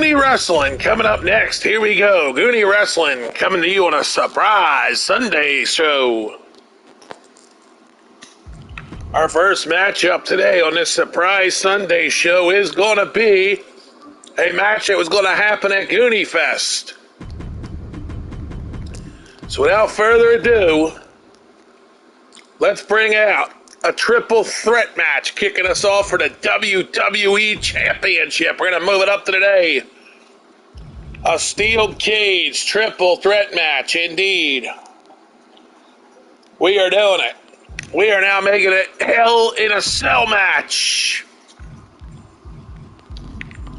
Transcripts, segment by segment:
Goony Wrestling coming up next. Here we go. Goony Wrestling coming to you on a surprise Sunday show. Our first matchup today on this surprise Sunday show is going to be a match that was going to happen at Goonie Fest. So without further ado, let's bring out a triple threat match kicking us off for the WWE Championship. We're going to move it up to today. A steel cage triple threat match, indeed. We are doing it. We are now making it Hell in a Cell match.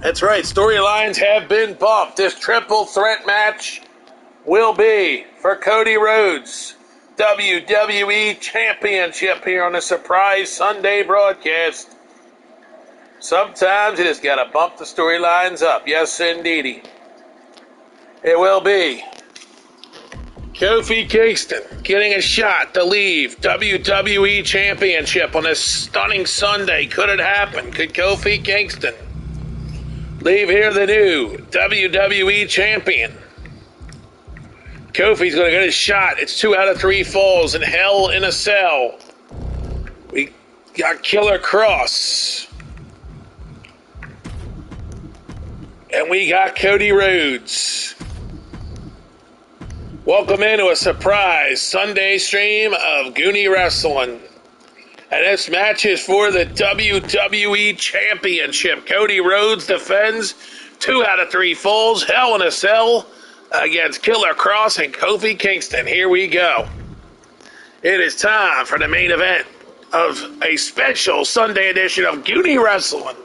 That's right, storylines have been bumped. This triple threat match will be for Cody Rhodes' WWE Championship here on the surprise Sunday broadcast. Sometimes you just gotta bump the storylines up. Yes, indeedy. It will be Kofi Kingston getting a shot to leave WWE Championship on this stunning Sunday. Could it happen? Could Kofi Kingston leave here the new WWE Champion? Kofi's going to get a shot. It's 2 out of 3 falls in Hell in a Cell. We got Killer Cross. And we got Cody Rhodes. Welcome into a surprise Sunday stream of Goony Wrestling. And this match is for the WWE Championship. Cody Rhodes defends 2 out of 3 falls, Hell in a Cell, against Killer Cross and Kofi Kingston. Here we go. It is time for the main event of a special Sunday edition of Goony Wrestling.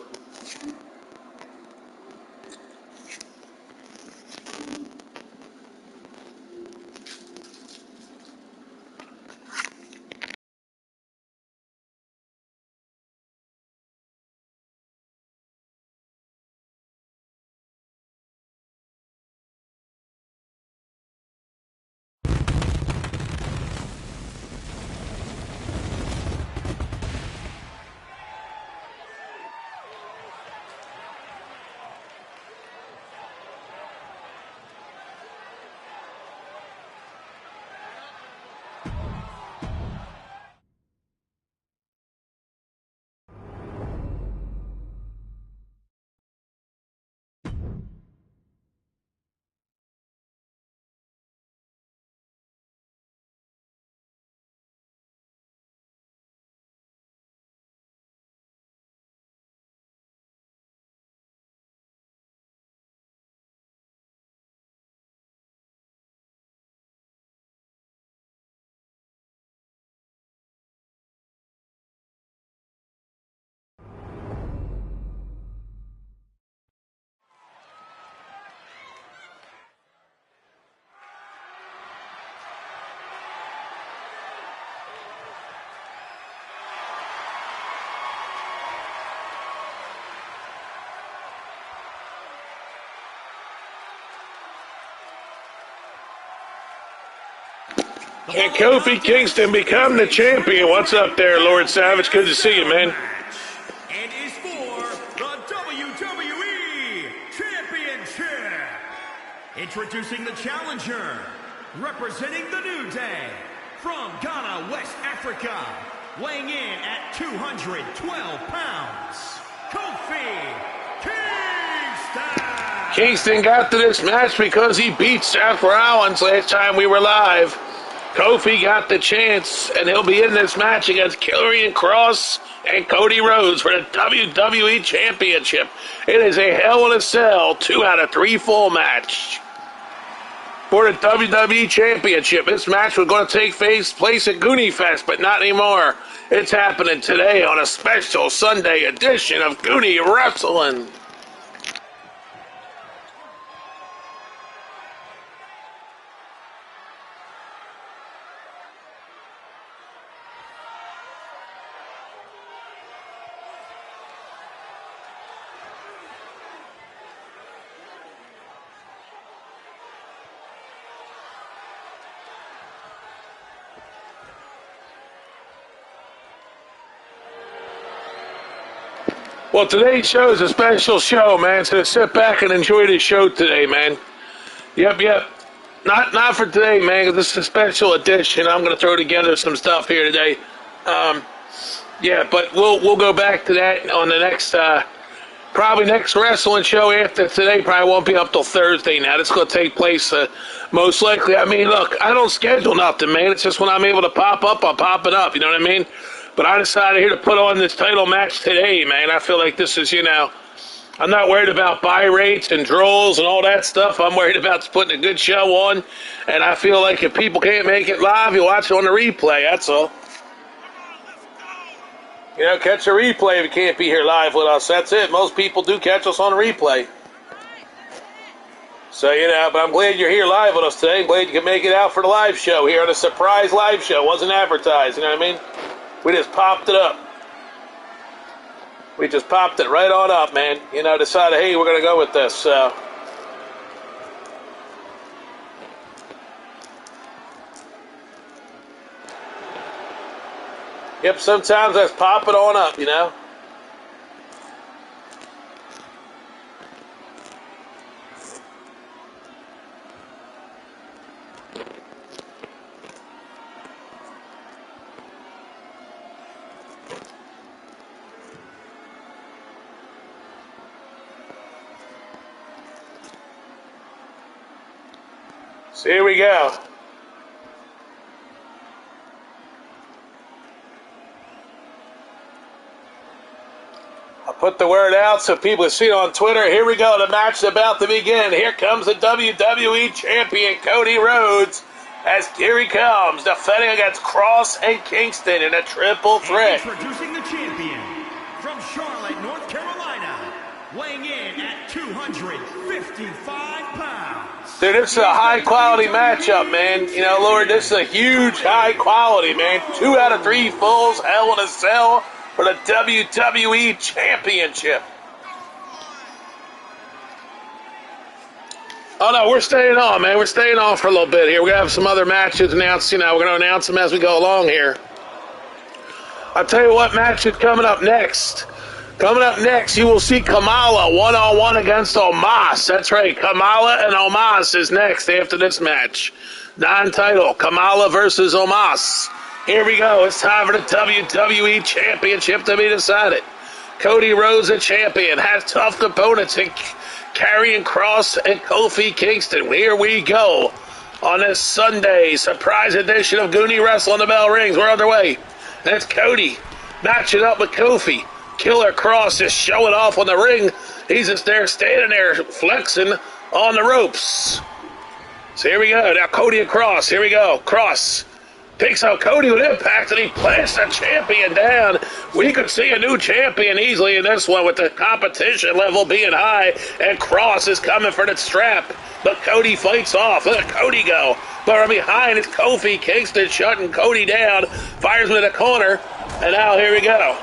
Can Kofi Kingston become the champion? What's up there, Lord Savage? Good to see you, man. And is for the WWE Championship. Introducing the challenger, representing the New Day, from Ghana, West Africa, weighing in at 212 pounds, Kofi Kingston. Kingston got to this match because he beat Seth Rollins last time we were live. Kofi got the chance, and he'll be in this match against Killer Cross and Cody Rhodes for the WWE Championship. It is a Hell in a Cell 2 out of 3 fall match for the WWE Championship. This match was going to take place at Goonie Fest, but not anymore. It's happening today on a special Sunday edition of Goony Wrestling. Well, today's show is a special show, man, so sit back and enjoy the show today, man. Yep. Not for today, man, 'cause this is a special edition. I'm going to throw together some stuff here today. Yeah, but we'll go back to that on the next, probably next wrestling show after today. Probably won't be up till Thursday now. It's going to take place most likely. I mean, look, I don't schedule nothing, man. It's just when I'm able to pop up, I'll pop it up. You know what I mean? But I decided here to put on this title match today, man. I feel like this is, I'm not worried about buy rates and draws and all that stuff. I'm worried about putting a good show on. And I feel like if people can't make it live, you watch it on the replay. That's all. Catch a replay if you can't be here live with us. That's it. Most people do catch us on the replay. So, but I'm glad you're here live with us today. I'm glad you can make it out for the live show here on a surprise live show. It wasn't advertised, you know what I mean? We just popped it up. We just popped it right on up, man. Decided, hey, we're going to go with this. Yep, sometimes let's pop it on up, So here we go. I'll put the word out so people can see it on Twitter. Here we go. The match is about to begin. Here comes the WWE Champion, Cody Rhodes, as here he comes, defending against Cross and Kingston in a triple threat. Introducing the champion from Charlotte, North Carolina, weighing in at 255 pounds. Dude, this is a high-quality matchup, man. Lord, this is a huge high-quality, man. 2 out of 3 falls, Hell in a Cell for the WWE Championship. Oh, no, we're staying on, man. We're staying on for a little bit here. We're going to have some other matches announced. We're going to announce them as we go along here. I'll tell you what match is coming up next. Coming up next, you will see Kamala one-on-one against Omos. That's right, Kamala and Omos is next after this match. Non-title, Kamala versus Omos. Here we go. It's time for the WWE Championship to be decided. Cody Rhodes, the champion, has tough opponents in Karrion Kross and Kofi Kingston. Here we go on this Sunday surprise edition of Goony Wrestling the Bell Rings. We're underway. And it's Cody matching up with Kofi. Killer Kross is showing off on the ring. He's just there standing there flexing on the ropes. So here we go. Now Cody and Kross. Here we go. Kross takes out Cody with impact, and he plants the champion down. We could see a new champion easily in this one with the competition level being high, and Kross is coming for the strap. But Cody fights off. Let Cody go. But from behind is Kofi Kingston shutting Cody down. Fires him in the corner. And now here we go.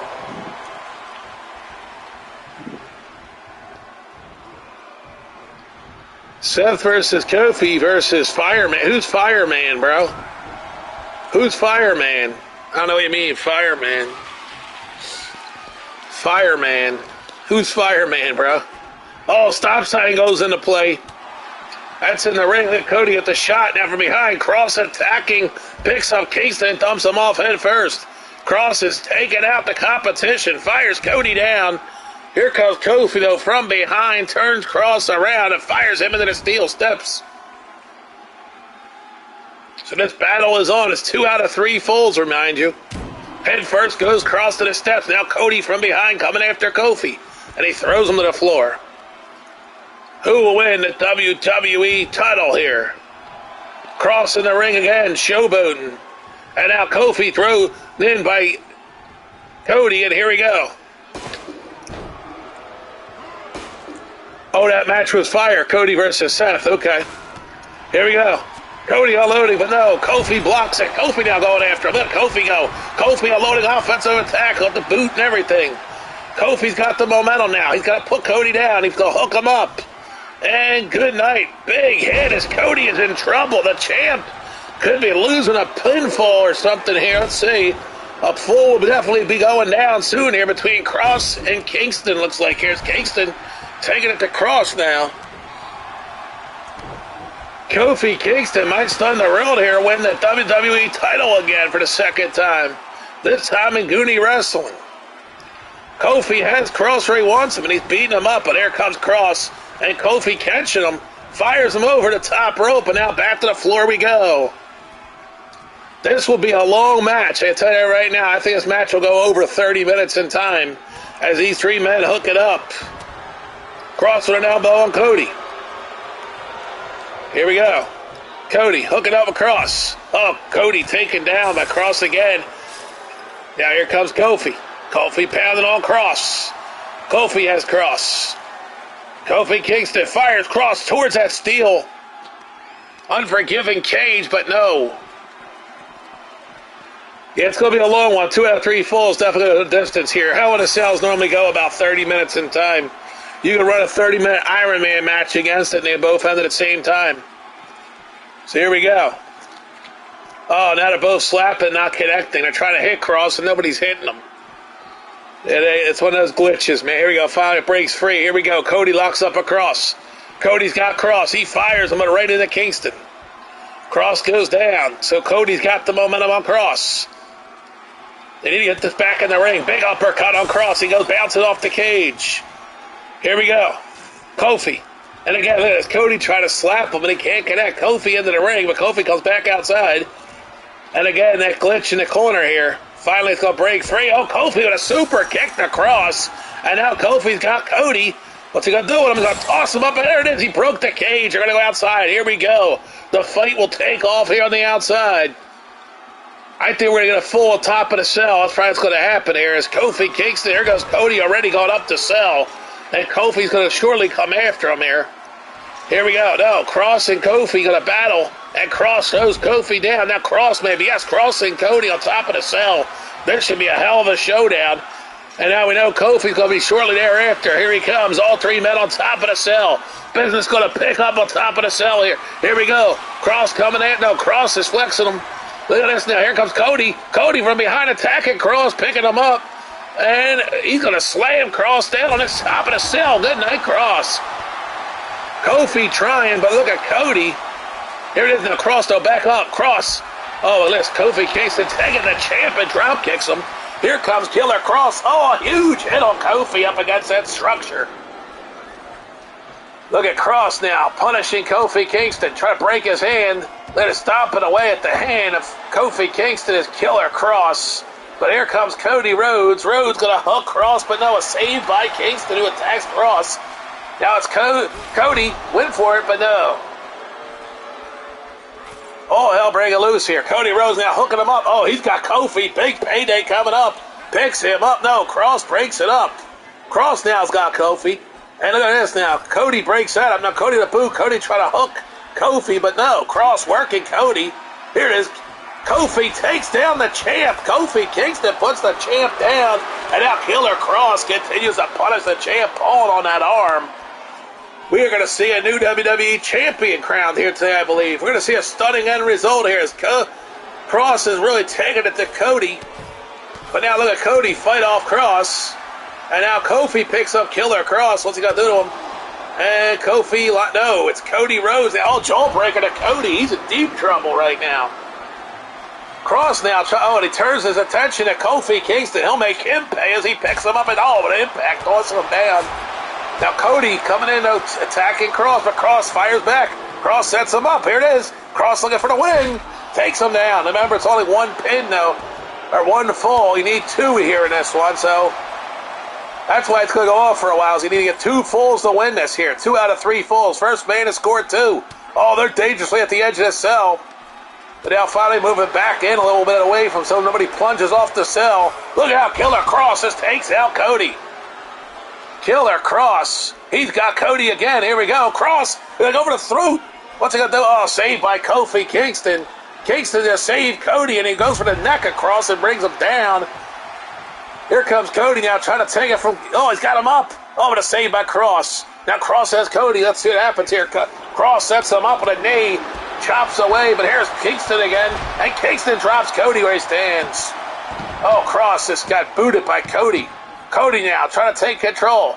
Seth versus Kofi versus Fireman. Who's Fireman, bro? Who's Fireman? I don't know what you mean, Fireman. Fireman. Who's Fireman, bro? Oh, stop sign goes into play. That's in the ring. Let Cody at the shot. Now from behind, Kross attacking. Picks up Kingston and dumps him off head first. Kross is taking out the competition. Fires Cody down. Here comes Kofi, though, from behind, turns Kross around and fires him into the steel steps. So this battle is on. It's 2 out of 3 falls, remind you. Head first goes Kross to the steps. Now Cody from behind coming after Kofi. And he throws him to the floor. Who will win the WWE title here? Kross in the ring again, showboating. And now Kofi thrown in by Cody, and here we go. Oh, that match was fire. Cody versus Seth. Okay. Here we go. Cody unloading, but no. Kofi blocks it. Kofi now going after him. Let Kofi go. Kofi unloading offensive attack with the boot and everything. Kofi's got the momentum now. He's got to put Cody down. He's going to hook him up. And good night. Big hit as Cody is in trouble. The champ could be losing a pinfall or something here. Let's see. A full will definitely be going down soon here between Cross and Kingston. Looks like here's Kingston taking it to Cross now. Kofi Kingston might stun the world here, win the WWE title again for the second time. This time in Goonie Wrestling. Kofi has Cross where he wants him, and he's beating him up, but here comes Cross, and Kofi catching him, fires him over the top rope, and now back to the floor we go. This will be a long match. I tell you right now, I think this match will go over 30 minutes in time as these three men hook it up. Cross with an elbow on Cody. Here we go. Cody hooking up across. Oh, Cody taken down by Cross again. Now here comes Kofi. Kofi pounding on Cross. Kofi has Cross. Kofi Kingston fires Cross towards that steel. Unforgiving cage, but no. Yeah, it's going to be a long one. 2 out of 3 falls, definitely the distance here. Hell in a Cells normally go about 30 minutes in time. You can run a 30-minute Iron Man match against it, and they both end at the same time. So here we go. Oh, now they're both slapping, not connecting. They're trying to hit Cross, and nobody's hitting them. It's one of those glitches, man. Here we go. Finally, it breaks free. Here we go. Cody locks up across. Cody's got Cross. He fires him right into Kingston. Cross goes down, so Cody's got the momentum on Cross. They need to get this back in the ring. Big uppercut on Cross. He goes bouncing off the cage. Here we go. Kofi. And again, look at this. Cody trying to slap him, and he can't connect. Kofi into the ring, but Kofi comes back outside. And again, that glitch in the corner here. Finally, it's going to break free. Oh, Kofi with a super kick to Cross. And now Kofi's got Cody. What's he going to do with him? He's going to toss him up, and there it is. He broke the cage. They're going to go outside. Here we go. The fight will take off here on the outside. I think we're going to get a full top of the cell. That's probably what's going to happen here. Is Kofi Kingston. Here goes Cody already going up the cell. And Kofi's going to surely come after him here. Here we go. No, Cross and Kofi going to battle. And Cross throws Kofi down. Now Cross maybe. Yes, Cross and Cody on top of the cell. This should be a hell of a showdown. And now we know Kofi's going to be shortly thereafter. Here he comes. All three men on top of the cell. Business going to pick up on top of the cell here. Here we go. Cross coming in. No, Cross is flexing him. Look at this now. Here comes Cody. Cody from behind attacking Cross, picking him up. And he's going to slam Cross down on the top of the cell. Good night, Cross. Kofi trying, but look at Cody. Here it is now. Cross, though, back up. Cross. Oh, and this Kofi Kingston taking the champ and drop kicks him. Here comes Killer Cross. Oh, a huge hit on Kofi up against that structure. Look at Cross now, punishing Kofi Kingston. Try to break his hand. Let it stomp it away at the hand of Kofi Kingston is Killer Cross. But here comes Cody Rhodes. Rhodes going to hook Cross, but no, a save by Kingston who attacks Cross. Now it's Cody. Went for it, but no. Oh, hell, bring it loose here. Cody Rhodes now hooking him up. Oh, he's got Kofi. Big payday coming up. Picks him up. No, Cross breaks it up. Cross now's got Kofi. And look at this now. Cody breaks that up. Now Cody the boot. Cody trying to hook Kofi, but no. Cross working Cody. Here it is. Kofi takes down the champ. Kofi Kingston puts the champ down. And now Killer Cross continues to punish the champ, pulling on that arm. We are going to see a new WWE champion crowned here today, I believe. We're going to see a stunning end result here as Cross is really taking it to Cody. But now look at Cody fight off Cross. And now Kofi picks up Killer Cross. What's he got to do to him? And Kofi, no, it's Cody Rhodes. Oh, jawbreaker to Cody. He's in deep trouble right now. Cross now, and he turns his attention to Kofi Kingston. He'll make him pay as he picks him up and with impact, tossing him down. Now Cody coming in, attacking Cross, but Cross fires back. Cross sets him up. Here it is. Cross looking for the win. Takes him down. Remember, it's only one pin, though, or one fall. You need two here in this one, so that's why it's going to go off for a while. So you need to get 2 falls to win this here. 2 out of 3 falls. First man to score 2. Oh, they're dangerously at the edge of the cell. But now finally moving back in a little bit away from so nobody plunges off the cell. Look out, Killer Cross just takes out Cody. Killer Cross. He's got Cody again. Here we go. Cross. Over the throat. What's he going to do? Oh, saved by Kofi Kingston. Kingston just saved Cody, and he goes for the neck of Cross and brings him down. Here comes Cody now trying to take it from... Oh, he's got him up. Oh, but a save by Cross. Now Cross has Cody. Let's see what happens here. Cross sets him up with a knee. Chops away, but here's Kingston again. And Kingston drops Cody where he stands. Oh, Cross just got booted by Cody. Cody now trying to take control.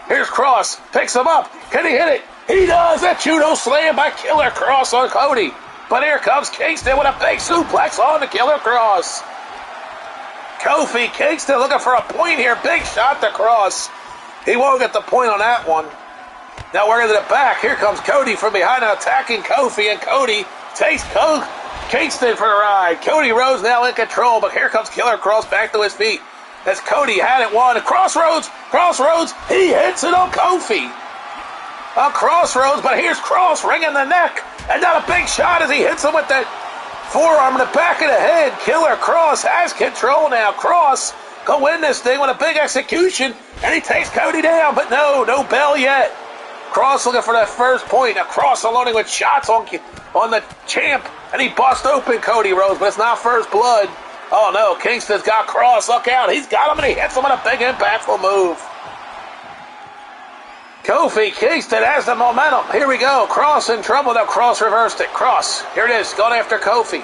Here's Cross. Picks him up. Can he hit it? He does. That judo slam by Killer Cross on Cody. But here comes Kingston with a big suplex on the Killer Cross. Kofi Kingston looking for a point here. Big shot to Cross. He won't get the point on that one. Now we're into the back. Here comes Cody from behind and attacking Kofi. And Cody takes Kingston for the ride. Cody Rhodes now in control. But here comes Killer Cross back to his feet. As Cody had it won. Crossroads. He hits it on Kofi. On Crossroads. But here's Cross ringing the neck. And now a big shot as he hits him with that forearm in the back of the head. Killer Cross has control now. Cross go win this thing with a big execution. And he takes Cody down. But no bell yet. Cross looking for that first point. Now Cross unloading with shots on the champ. And he busts open Cody Rhodes. But it's not first blood. Oh no, Kingston's got Cross. Look out. He's got him and he hits him with a big impactful move. Kofi Kingston has the momentum. Here we go. Cross in trouble. Now Cross reversed it. Cross. Here it is. Going after Kofi.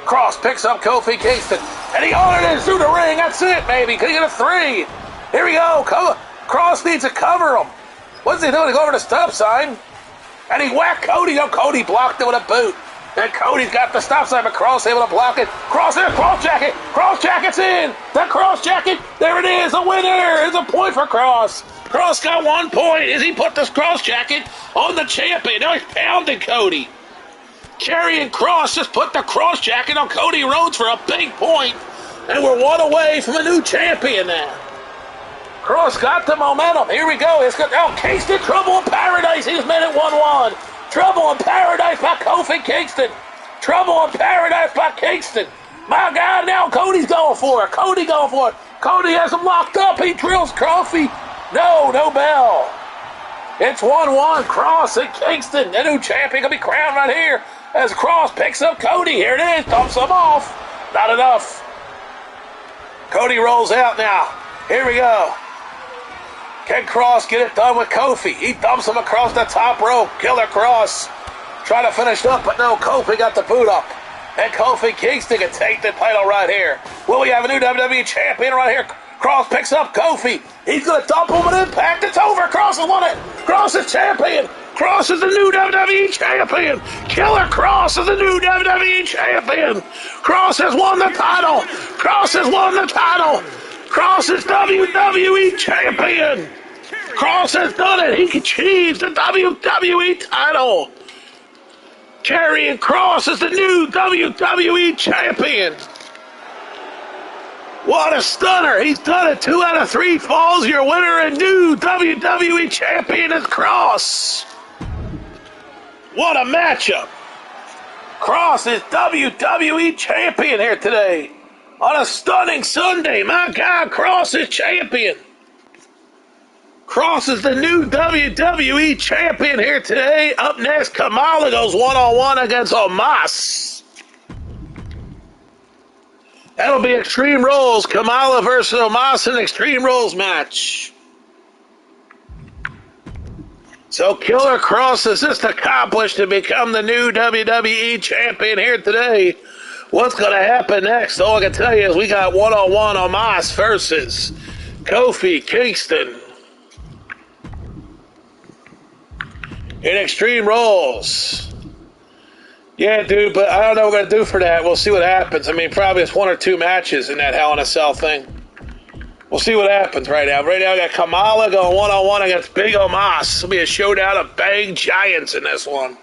Cross picks up Kofi Kingston. And he honored it through the ring. That's it, baby. Can he get a 3? Here we go. Cross needs to cover him. What's he doing? He go over the stop sign. And he whacked Cody. Oh, Cody blocked it with a boot. And Cody's got the stop sign, but Cross able to block it. Cross there, Cross jacket. Cross jacket's in. The Cross jacket. There it is. A winner. It's a point for Cross. Cross got 1 point as he put this Cross jacket on the champion. Now he's pounding Cody. Karrion Kross just put the Cross jacket on Cody Rhodes for a big point. And we're 1 away from a new champion now. Cross got the momentum. Here we go. Kingston, Trouble in Paradise. He's made it 1-1. Trouble in Paradise by Kofi Kingston. Trouble in Paradise by Kingston. My God, now Cody's going for it. Cody has him locked up. He drills Kofi. No bell. It's 1-1. Cross and Kingston. The new champion going to be crowned right here as Cross picks up Cody. Here it is. Dumps him off. Not enough. Cody rolls out now. Here we go. Can Cross get it done with Kofi? He dumps him across the top rope. Killer Cross trying to finish up, but no, Kofi got the boot up. And Kofi Kingston can take the title right here. Will we have a new WWE champion right here? Cross picks up Kofi. He's going to dump him with Impact. It's over. Cross has won it. Cross is champion. Cross is the new WWE champion. Killer Cross is the new WWE champion. Cross has won the title. Cross is WWE champion. Cross has done it. He achieves the WWE title. Karrion Kross is the new WWE champion. What a stunner. He's done it. 2 out of 3 falls. Your winner and new WWE champion is Kross. What a matchup. Kross is WWE champion here today. On a stunning Sunday. My God, Kross is champion. Kross is the new WWE champion here today. Up next, Kamala goes one-on-one against Omos. That'll be Extreme Rules. Kamala versus Omos in Extreme Rules match. So Killer Kross has just accomplished to become the new WWE champion here today. What's going to happen next? All I can tell you is we got one-on-one Omos versus Kofi Kingston in Extreme Rules. Yeah, dude, but I don't know what we're going to do for that. We'll see what happens. I mean, probably it's 1 or 2 matches in that Hell in a Cell thing. We'll see what happens right now. Right now, I got Kamala going one-on-one against Big Omos. This will be a showdown of bang giants in this one.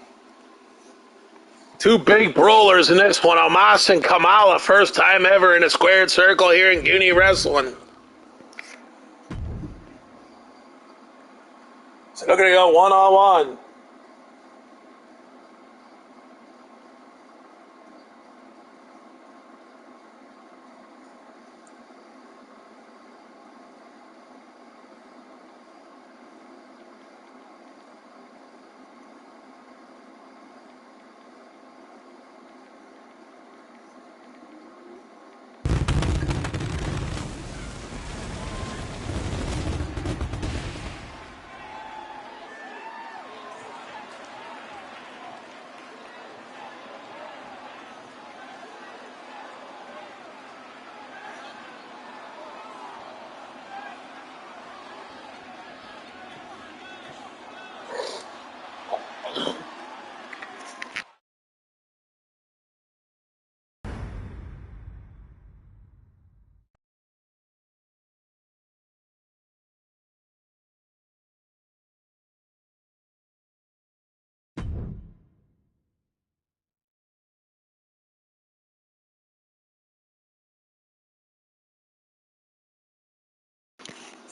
2 big brawlers in this one. Omos and Kamala, first time ever in a squared circle here in GOONY Wrestling. So they're going to go one-on-one.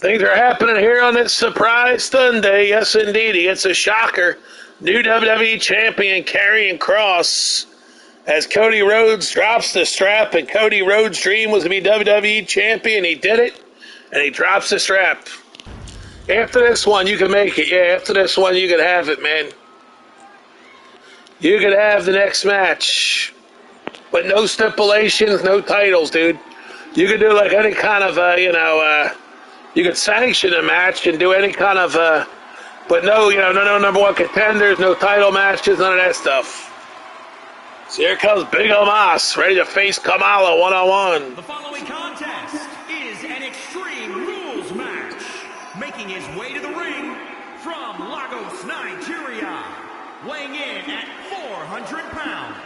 Things are happening here on this surprise Sunday. Yes, indeed. It's a shocker. New WWE Champion Karrion Kross as Cody Rhodes drops the strap, and Cody Rhodes' dream was to be WWE Champion. He did it, and he drops the strap. After this one, you can make it. Yeah, after this one, you can have it, man. You can have the next match. But no stipulations, no titles, dude. You can do like any kind of, you could sanction a match and do any kind of, but no, no number one contenders, no title matches, none of that stuff. So here comes Big Omos, ready to face Kamala one-on-one. The following contest is an Extreme Rules match. Making his way to the ring from Lagos, Nigeria, weighing in at 400 pounds,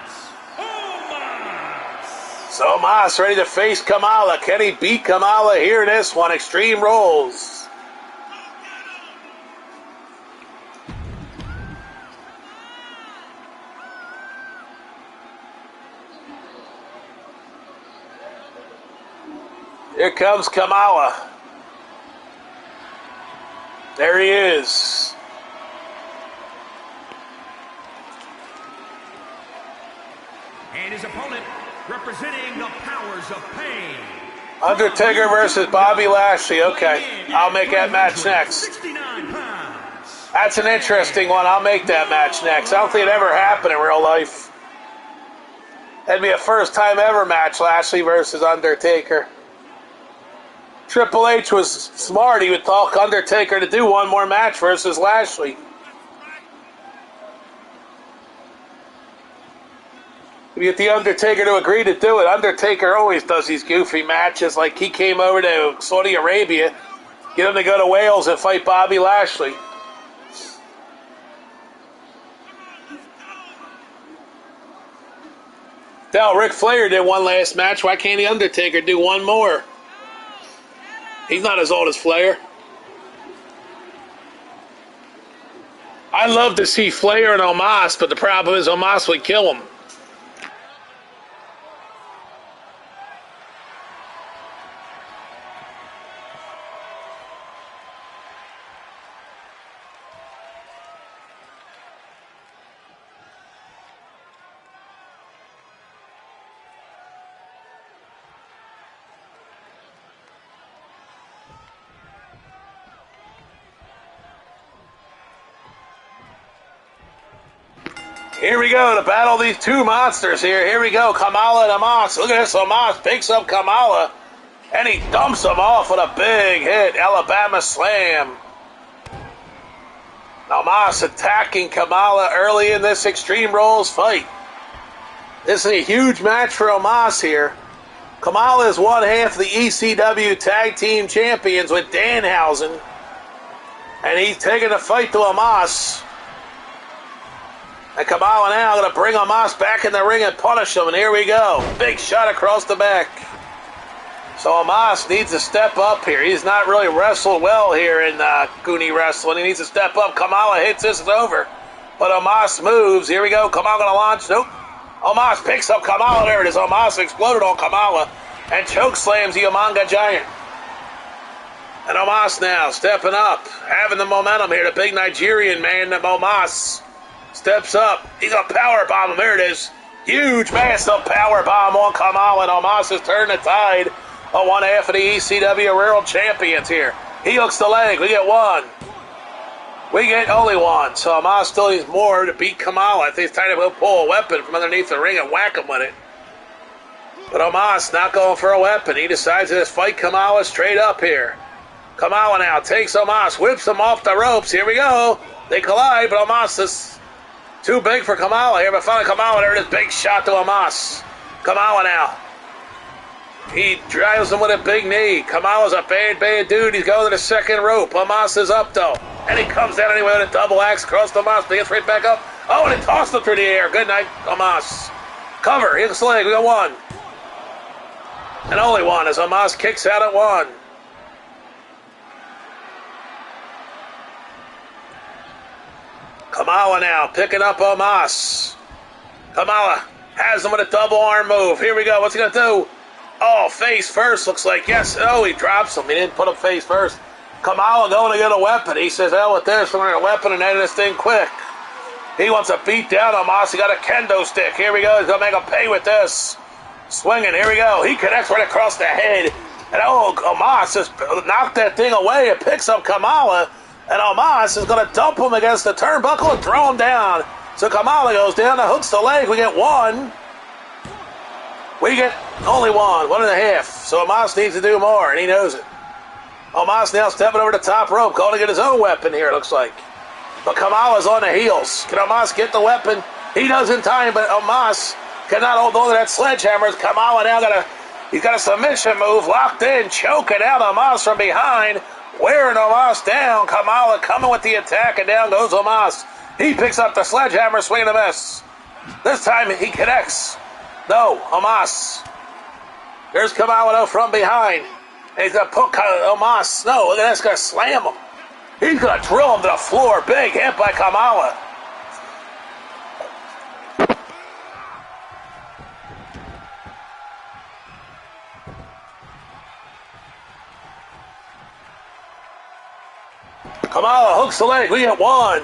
Omos. So Omos ready to face Kamala. Can he beat Kamala here in this one? Extreme Rules. Here comes Kamala. There he is. And his opponent, representing the Powers of Pain, Undertaker versus Bobby Lashley. Okay, I'll make that match next. 69 pounds. That's an interesting one. I'll make that match next. I don't think it ever happened in real life. That'd be a first time ever match, Lashley versus Undertaker. Triple H was smart. He would talk Undertaker to do one more match versus Lashley. You get the Undertaker to agree to do it. Undertaker always does these goofy matches, like he came over to Saudi Arabia, get him to go to Wales and fight Bobby Lashley. Hell, Ric Flair did one last match. Why can't the Undertaker do one more? He's not as old as Flair. I'd love to see Flair and Omos, but the problem is Omos would kill him. Here we go to battle these two monsters here. Here we go, Kamala and Omos. Look at this, Omos picks up Kamala, and he dumps him off with a big hit, Alabama Slam. Omos attacking Kamala early in this Extreme Rules fight. This is a huge match for Omos here. Kamala is one half of the ECW Tag Team Champions with Danhausen, and he's taking the fight to Omos. And Kamala now going to bring Omos back in the ring and punish him. And here we go. Big shot across the back. So Omos needs to step up here. He's not really wrestled well here in GOONY wrestling. He needs to step up. Kamala hits this, is over. But Omos moves. Here we go. Kamala going to launch. Nope. Omos picks up Kamala. There it is. Omos exploded on Kamala and choke slams the Umaga Giant. And Omos now stepping up, having the momentum here. The big Nigerian man, Omos, steps up. He's going to powerbomb him. There it is. Huge, massive powerbomb on Kamala, and Omos has turned the tide on one half of the ECW World Champions here. He hooks the leg. We get one. We get only one. So Omos still needs more to beat Kamala. I think it's time to pull a weapon from underneath the ring and whack him with it. But Omos not going for a weapon. He decides to just fight Kamala straight up here. Kamala now takes Omos, whips him off the ropes. Here we go. They collide, but Omos is too big for Kamala here, but finally Kamala there, this big shot to Omos. Kamala now. He drives him with a big knee. Kamala's a bad, bad dude. He's going to the second rope. Omos is up, though. And he comes down anyway with a double axe across the Omos, but he gets right back up. Oh, and he tossed him through the air. Good night, Omos. Cover. Here's the leg. We got one. And only one as Omos kicks out at one. Kamala now picking up Omos. Kamala has him with a double arm move. Here we go. What's he going to do? Oh, face first looks like. Yes. Oh, he drops him. He didn't put him face first. Kamala going to get a weapon. He says, hell with this, we're going to get a weapon and end this thing quick. He wants to beat down Omos. He got a kendo stick. Here we go. He's going to make him pay with this. Swinging. Here we go. He connects right across the head. And Omos just knocked that thing away and picks up Kamala. And Omos is going to dump him against the turnbuckle and throw him down. So Kamala goes down and hooks the leg. We get one. We get only one. 1.5. So Omos needs to do more, and he knows it. Omos now stepping over the top rope, going to get his own weapon here, it looks like. But Kamala's on the heels. Can Omos get the weapon? He does in time, but Omos cannot hold on to that sledgehammer. Kamala now he's got a submission move locked in, choking out Omos from behind, wearing Omos down. Kamala coming with the attack, and down goes Omos. He picks up the sledgehammer, swinging a miss. This time he connects. No, Omos. There's Kamala from behind. And he's going to put Omos. No, look at this, going to slam him. He's going to drill him to the floor. Big hit by Kamala. Kamala hooks the leg. We get one.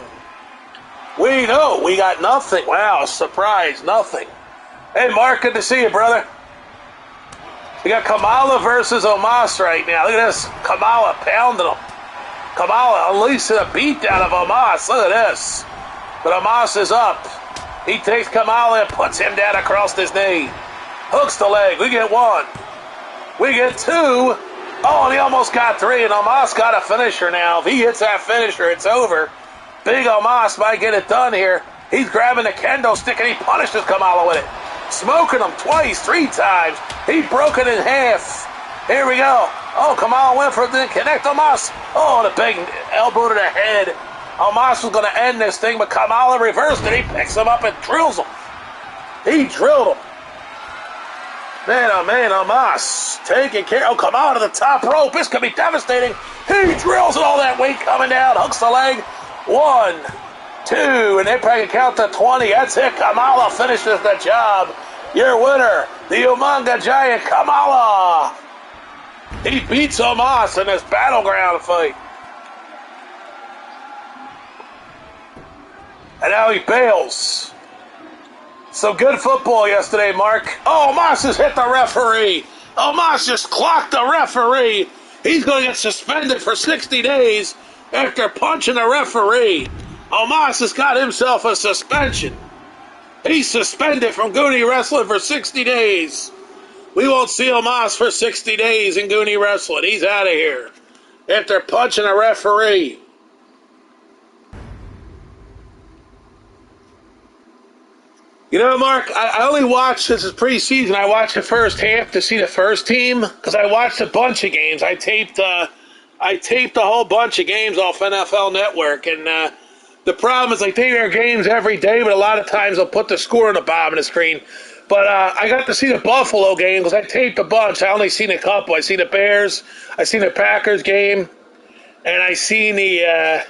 We know we got nothing. Wow, surprise, nothing. Hey, Mark, good to see you, brother. We got Kamala versus Omos right now. Look at this. Kamala pounding him. Kamala unleashing a beatdown of Omos. Look at this. But Omos is up. He takes Kamala and puts him down across his knee. Hooks the leg. We get one. We get two. Oh, and he almost got three, and Omos got a finisher now. If he hits that finisher, it's over. Big Omos might get it done here. He's grabbing the kendo stick, and he punishes Kamala with it. Smoking him twice, 3 times. He broke it in half. Here we go. Oh, Kamala went for the connect Omos. Oh, the big elbow to the head. Omos was going to end this thing, but Kamala reversed it. He picks him up and drills him. He drilled him. Man, oh man, Omos taking care. Oh, Kamala to the top rope. This could be devastating. He drills it, all that weight coming down. Hooks the leg. 1, 2, and they probably count to 20. That's it. Kamala finishes the job. Your winner, the Umaga Giant Kamala. He beats Omos in this battleground fight. And now he bails. Some good football yesterday, Mark. Oh, Omos has hit the referee. Omos just clocked the referee. He's going to get suspended for 60 days after punching the referee. Omos has got himself a suspension. He's suspended from Goonie Wrestling for 60 days. We won't see Omos for 60 days in Goonie Wrestling. He's out of here after punching a referee. You know, Mark, I only watched, this is preseason, I watched the first half to see the first team because I watched a bunch of games. I taped a whole bunch of games off NFL Network, and the problem is they tape their games every day, but a lot of times they'll put the score on the bottom of the screen. But I got to see the Buffalo game because I taped a bunch. I only seen a couple. I seen the Bears, I seen the Packers game, and I seen the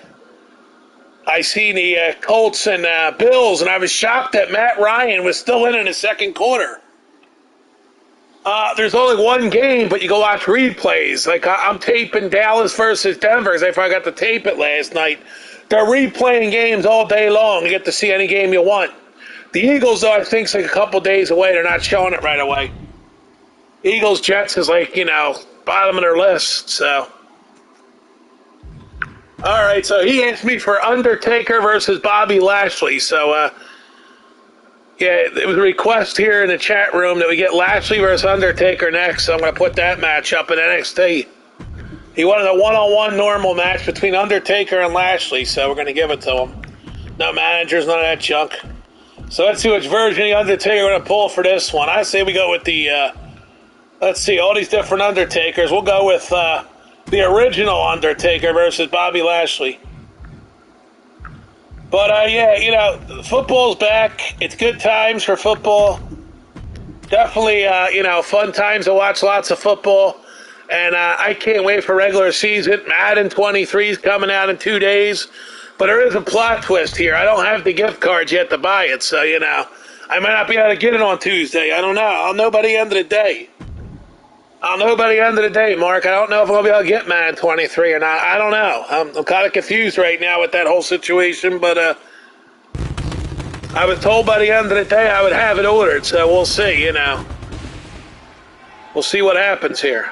Colts and Bills, and I was shocked that Matt Ryan was still in the second quarter. There's only one game, but you go watch replays. Like I'm taping Dallas versus Denver because I forgot to tape it last night. They're replaying games all day long. You get to see any game you want. The Eagles, though, I think is like a couple days away. They're not showing it right away. Eagles-Jets is like, bottom of their list, so. All right, so he asked me for Undertaker versus Bobby Lashley. So, yeah, it was a request here in the chat room that we get Lashley versus Undertaker next. So I'm going to put that match up in NXT. He wanted a one-on-one normal match between Undertaker and Lashley, so we're going to give it to him. No managers, none of that junk. So let's see which version of the Undertaker we're going to pull for this one. I say we go with the, let's see, all these different Undertakers. We'll go with the original Undertaker versus Bobby Lashley. But, yeah, football's back. It's good times for football. Definitely, fun times to watch lots of football. And I can't wait for regular season. Madden 23 is coming out in 2 days. But there is a plot twist here. I don't have the gift cards yet to buy it. So, I might not be able to get it on Tuesday. I don't know. I'll know by the end of the day. I'll know by the end of the day, Mark. I don't know if I'm going to be able to get Madden 23 or not. I don't know. I'm kind of confused right now with that whole situation, but I was told by the end of the day I would have it ordered, so we'll see, you know. We'll see what happens here.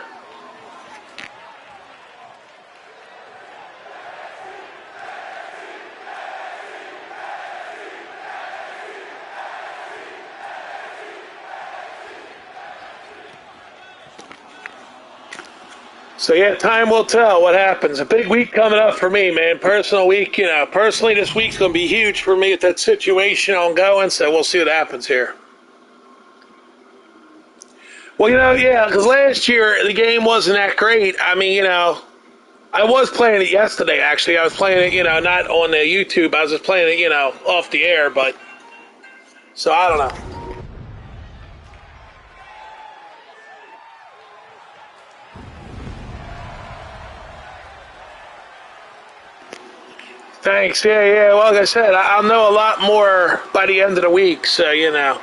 So, yeah, time will tell what happens. A big week coming up for me, man. Personal week, you know. Personally, this week's going to be huge for me with that situation ongoing, so we'll see what happens here. Well, you know, yeah, because last year the game wasn't that great. I mean, you know, I was playing it yesterday, actually. I was playing it, you know, not on the YouTube. I was just playing it, you know, off the air, but... So, I don't know. Thanks. Yeah. Well, like I said, I'll know a lot more by the end of the week. So, you know,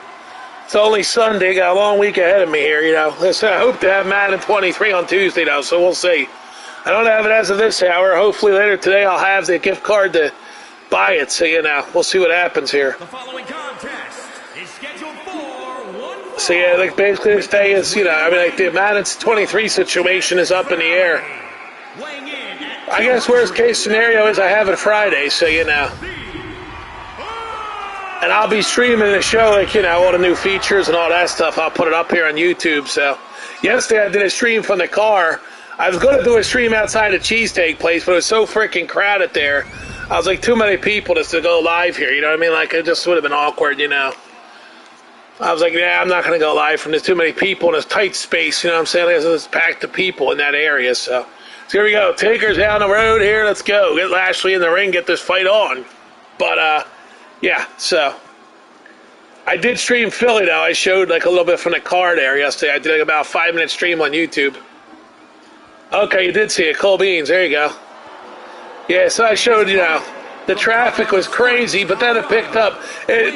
it's only Sunday. Got a long week ahead of me here, you know. Listen, I hope to have Madden 23 on Tuesday, though, so we'll see. I don't have it as of this hour. Hopefully later today I'll have the gift card to buy it. So, you know, we'll see what happens here. The following contest is scheduled for one. So, yeah, like basically this day is, you know, I mean, like the Madden 23 situation is up in the air. Weighing in at I guess worst case scenario is I have it Friday, so, you know. And I'll be streaming the show, like, you know, all the new features and all that stuff. I'll put it up here on YouTube. So, yesterday I did a stream from the car. I was going to do a stream outside the cheesesteak place, but it was so freaking crowded there. I was like, too many people just to go live here, you know what I mean? Like, it just would have been awkward, you know. I was like, yeah, I'm not going to go live from there's too many people in this tight space, you know what I'm saying? There's packed of people in that area, so here we go. Taker's down the road here. Let's go. Get Lashley in the ring. Get this fight on. But, yeah, so I did stream Philly, though. I showed, like, a little bit from the car there yesterday. I did, like, about a 5-minute stream on YouTube. Okay, you did see it. Cool beans. There you go. Yeah, so I showed, you know, the traffic was crazy, but then it picked up.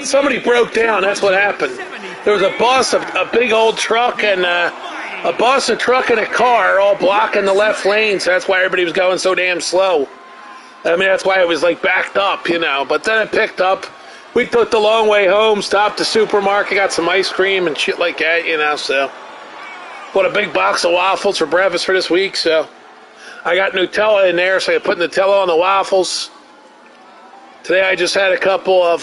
Somebody broke down. That's what happened. There was a bus, a big old truck, and a bus, a truck, and a car all blocking the left lane, so that's why everybody was going so damn slow. I mean, that's why it was, like, backed up, you know. But then it picked up. We took the long way home, stopped the supermarket, got some ice cream and shit like that, you know, so. Bought a big box of waffles for breakfast for this week, so. I got Nutella in there, so I put Nutella on the waffles. Today I just had a couple of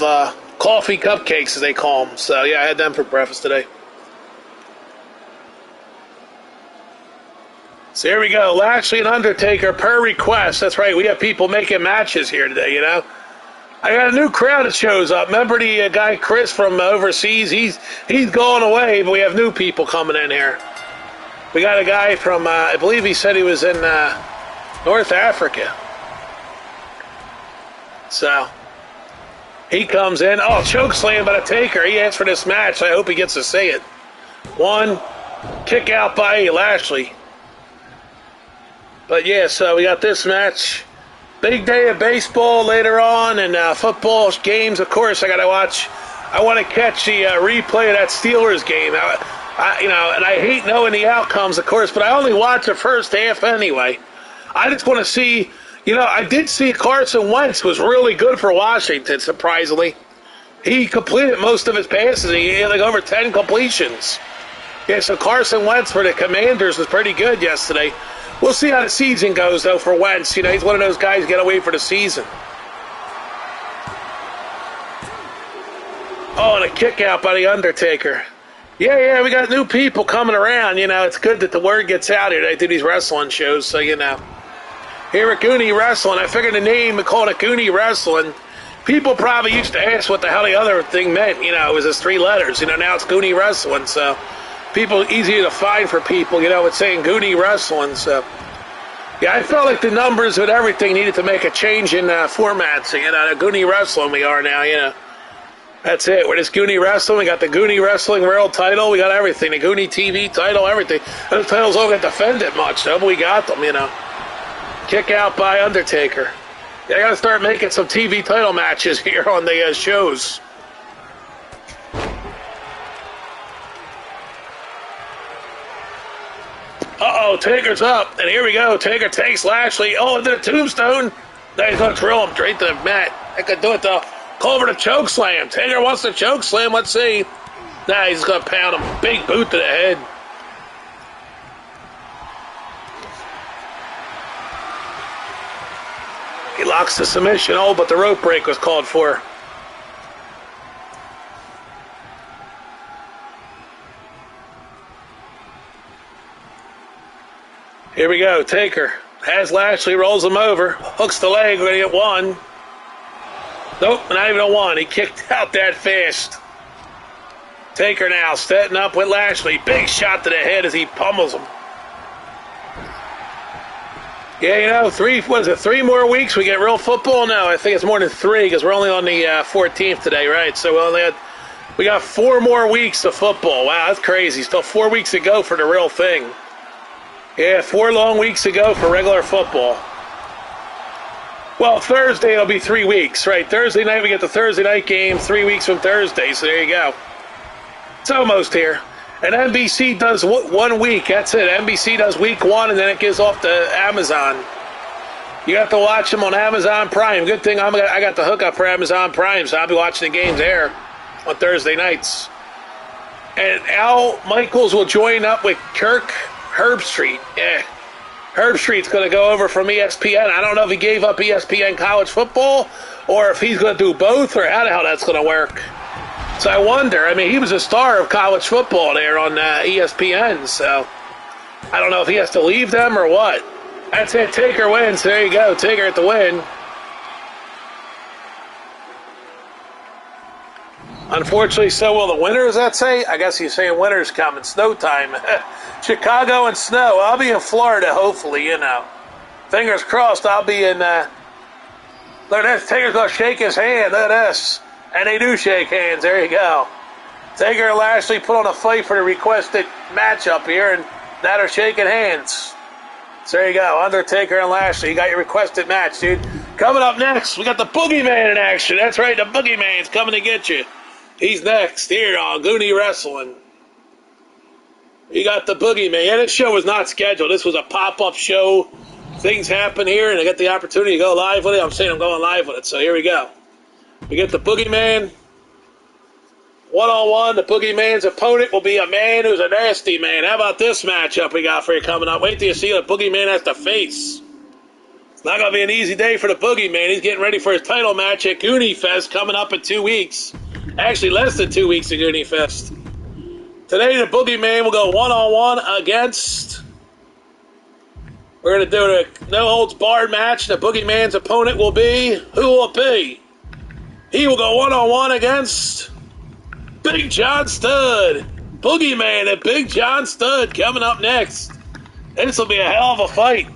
coffee cupcakes, as they call them. So, yeah, I had them for breakfast today. So here we go. Lashley and Undertaker per request. That's right. We have people making matches here today, you know. I got a new crowd that shows up. Remember the guy Chris from overseas? He's gone away, but we have new people coming in here. We got a guy from, I believe he said he was in North Africa. So, he comes in. Oh, chokeslam by the Taker. He asked for this match. I hope he gets to see it. One, kick out by Lashley. But, yeah, so we got this match. Big day of baseball later on and football games. Of course, I got to watch. I want to catch the replay of that Steelers game. You know, and I hate knowing the outcomes, of course, but I only watch the first half anyway. I just want to see, you know, I did see Carson Wentz was really good for Washington, surprisingly. He completed most of his passes. He had like over 10 completions. Yeah, so Carson Wentz for the Commanders was pretty good yesterday. We'll see how the season goes, though, for Wentz. You know, he's one of those guys who get away for the season. Oh, and a kick out by The Undertaker. Yeah, we got new people coming around. You know, it's good that the word gets out here. They do these wrestling shows, so, you know. Here at GOONY Wrestling, I figured the name, we called it GOONY Wrestling. People probably used to ask what the hell the other thing meant. You know, it was just 3 letters. You know, now it's GOONY Wrestling, so people, easier to find for people. You know, it's saying GOONY Wrestling, so. Yeah, I felt like the numbers and everything needed to make a change in format. So, you know, the GOONY Wrestling we are now, you know. That's it. We're just GOONY Wrestling. We got the GOONY Wrestling World title. We got everything. The GOONY TV title, everything. Those titles don't get defended much, though, but we got them, you know. Kick out by Undertaker. Yeah, I got to start making some TV title matches here on the shows. Uh-oh, Taker's up. And here we go. Taker takes Lashley. Oh, into the tombstone. Now he's going to drill him straight to the mat. I could do it, though. Call for the choke slam. Taker wants the choke slam. Let's see. Nah, he's going to pound him. Big boot to the head. He locks the submission. Oh, but the rope break was called for. Here we go. Taker has Lashley, rolls him over, hooks the leg. We're going to get one. Nope, not even a one. He kicked out that fast. Taker now setting up with Lashley. Big shot to the head as he pummels him. Yeah, you know, 3 more weeks we get real football? No, I think it's more than 3 because we're only on the 14th today, right? So we got 4 more weeks of football. Wow, that's crazy. Still 4 weeks to go for the real thing. Yeah, 4 long weeks to go for regular football. Well, Thursday it'll be 3 weeks, right? Thursday night we get the Thursday night game, 3 weeks from Thursday, so there you go. It's almost here. And NBC does 1 week. That's it. NBC does week 1, and then it gives off to Amazon. You have to watch them on Amazon Prime. Good thing I got the hookup for Amazon Prime, so I'll be watching the games there on Thursday nights. And Al Michaels will join up with Kirk Herbstreit. Yeah. Herbstreit's going to go over from ESPN. I don't know if he gave up ESPN college football or if he's going to do both or how the hell that's going to work. So I wonder. I mean, he was a star of college football there on ESPN, so I don't know if he has to leave them or what. That's it. Taker wins. There you go. Taker at the win. Unfortunately, so will the winter, does that say? I guess he's saying winter's coming. Snow time. Chicago and snow. I'll be in Florida, hopefully, you know. Fingers crossed I'll be in... Look at this. Taker's going to shake his hand. Look at this. And they do shake hands. There you go. Taker and Lashley put on a fight for the requested matchup here, and now they're shaking hands. So there you go. Undertaker and Lashley. You got your requested match, dude. Coming up next, we got the Boogeyman in action. That's right. The Boogeyman's coming to get you. He's next here on GOONY Wrestling. You got the Boogeyman. Yeah, this show was not scheduled. This was a pop-up show. Things happen here, and I get the opportunity to go live with it. I'm saying I'm going live with it, so here we go. We get the Boogeyman. One-on-one, the Boogeyman's opponent will be a man who's a nasty man. How about this matchup we got for you coming up? Wait till you see what the Boogeyman has to face. It's not going to be an easy day for the Boogeyman. He's getting ready for his title match at GOONY Fest coming up in 2 weeks. Actually, less than 2 weeks at GOONY Fest. Today, the Boogeyman will go one-on-one against... We're going to do a no-holds-barred match. The Boogeyman's opponent will be... Who will it be? He will go one-on-one against... Big John Studd. Boogeyman and Big John Studd coming up next. This will be a hell of a fight.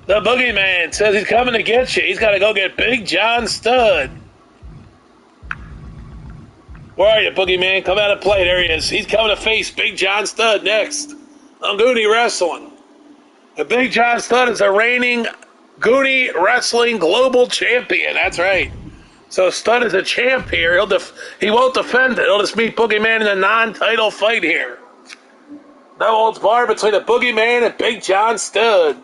The Boogeyman says he's coming to get you. He's got to go get Big John Studd. Where are you, Boogeyman? Come out and play. There he is. He's coming to face Big John Studd next on GOONY Wrestling. The Big John Studd is a reigning GOONY Wrestling Global Champion. That's right. So Studd is a champ here. He won't defend it. He'll just meet Boogeyman in a non-title fight here. No holds barred between the Boogeyman and Big John Studd.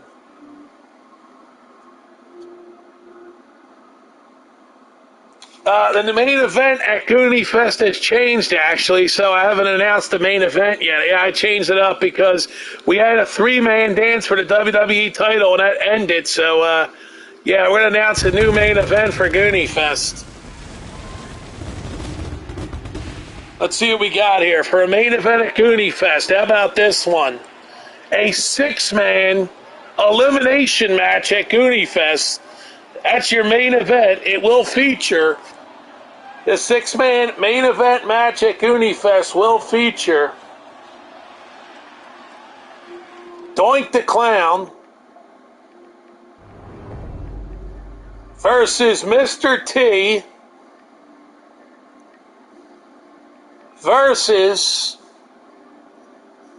The main event at GOONY Fest has changed, actually, so I haven't announced the main event yet. Yeah, I changed it up because we had a 3-man dance for the WWE title, and that ended, so, yeah, we're going to announce a new main event for GOONY Fest. Let's see what we got here for a main event at GOONY Fest. How about this one? A 6-man elimination match at GOONY Fest. That's your main event. It will feature... The 6-man main event match at GOONY Fest will feature Doink the Clown versus Mr. T versus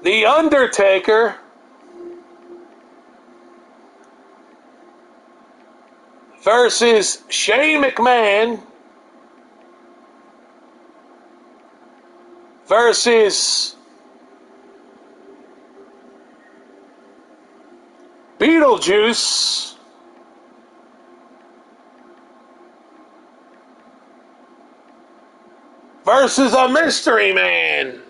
The Undertaker versus Shane McMahon versus Beetlejuice versus a mystery man.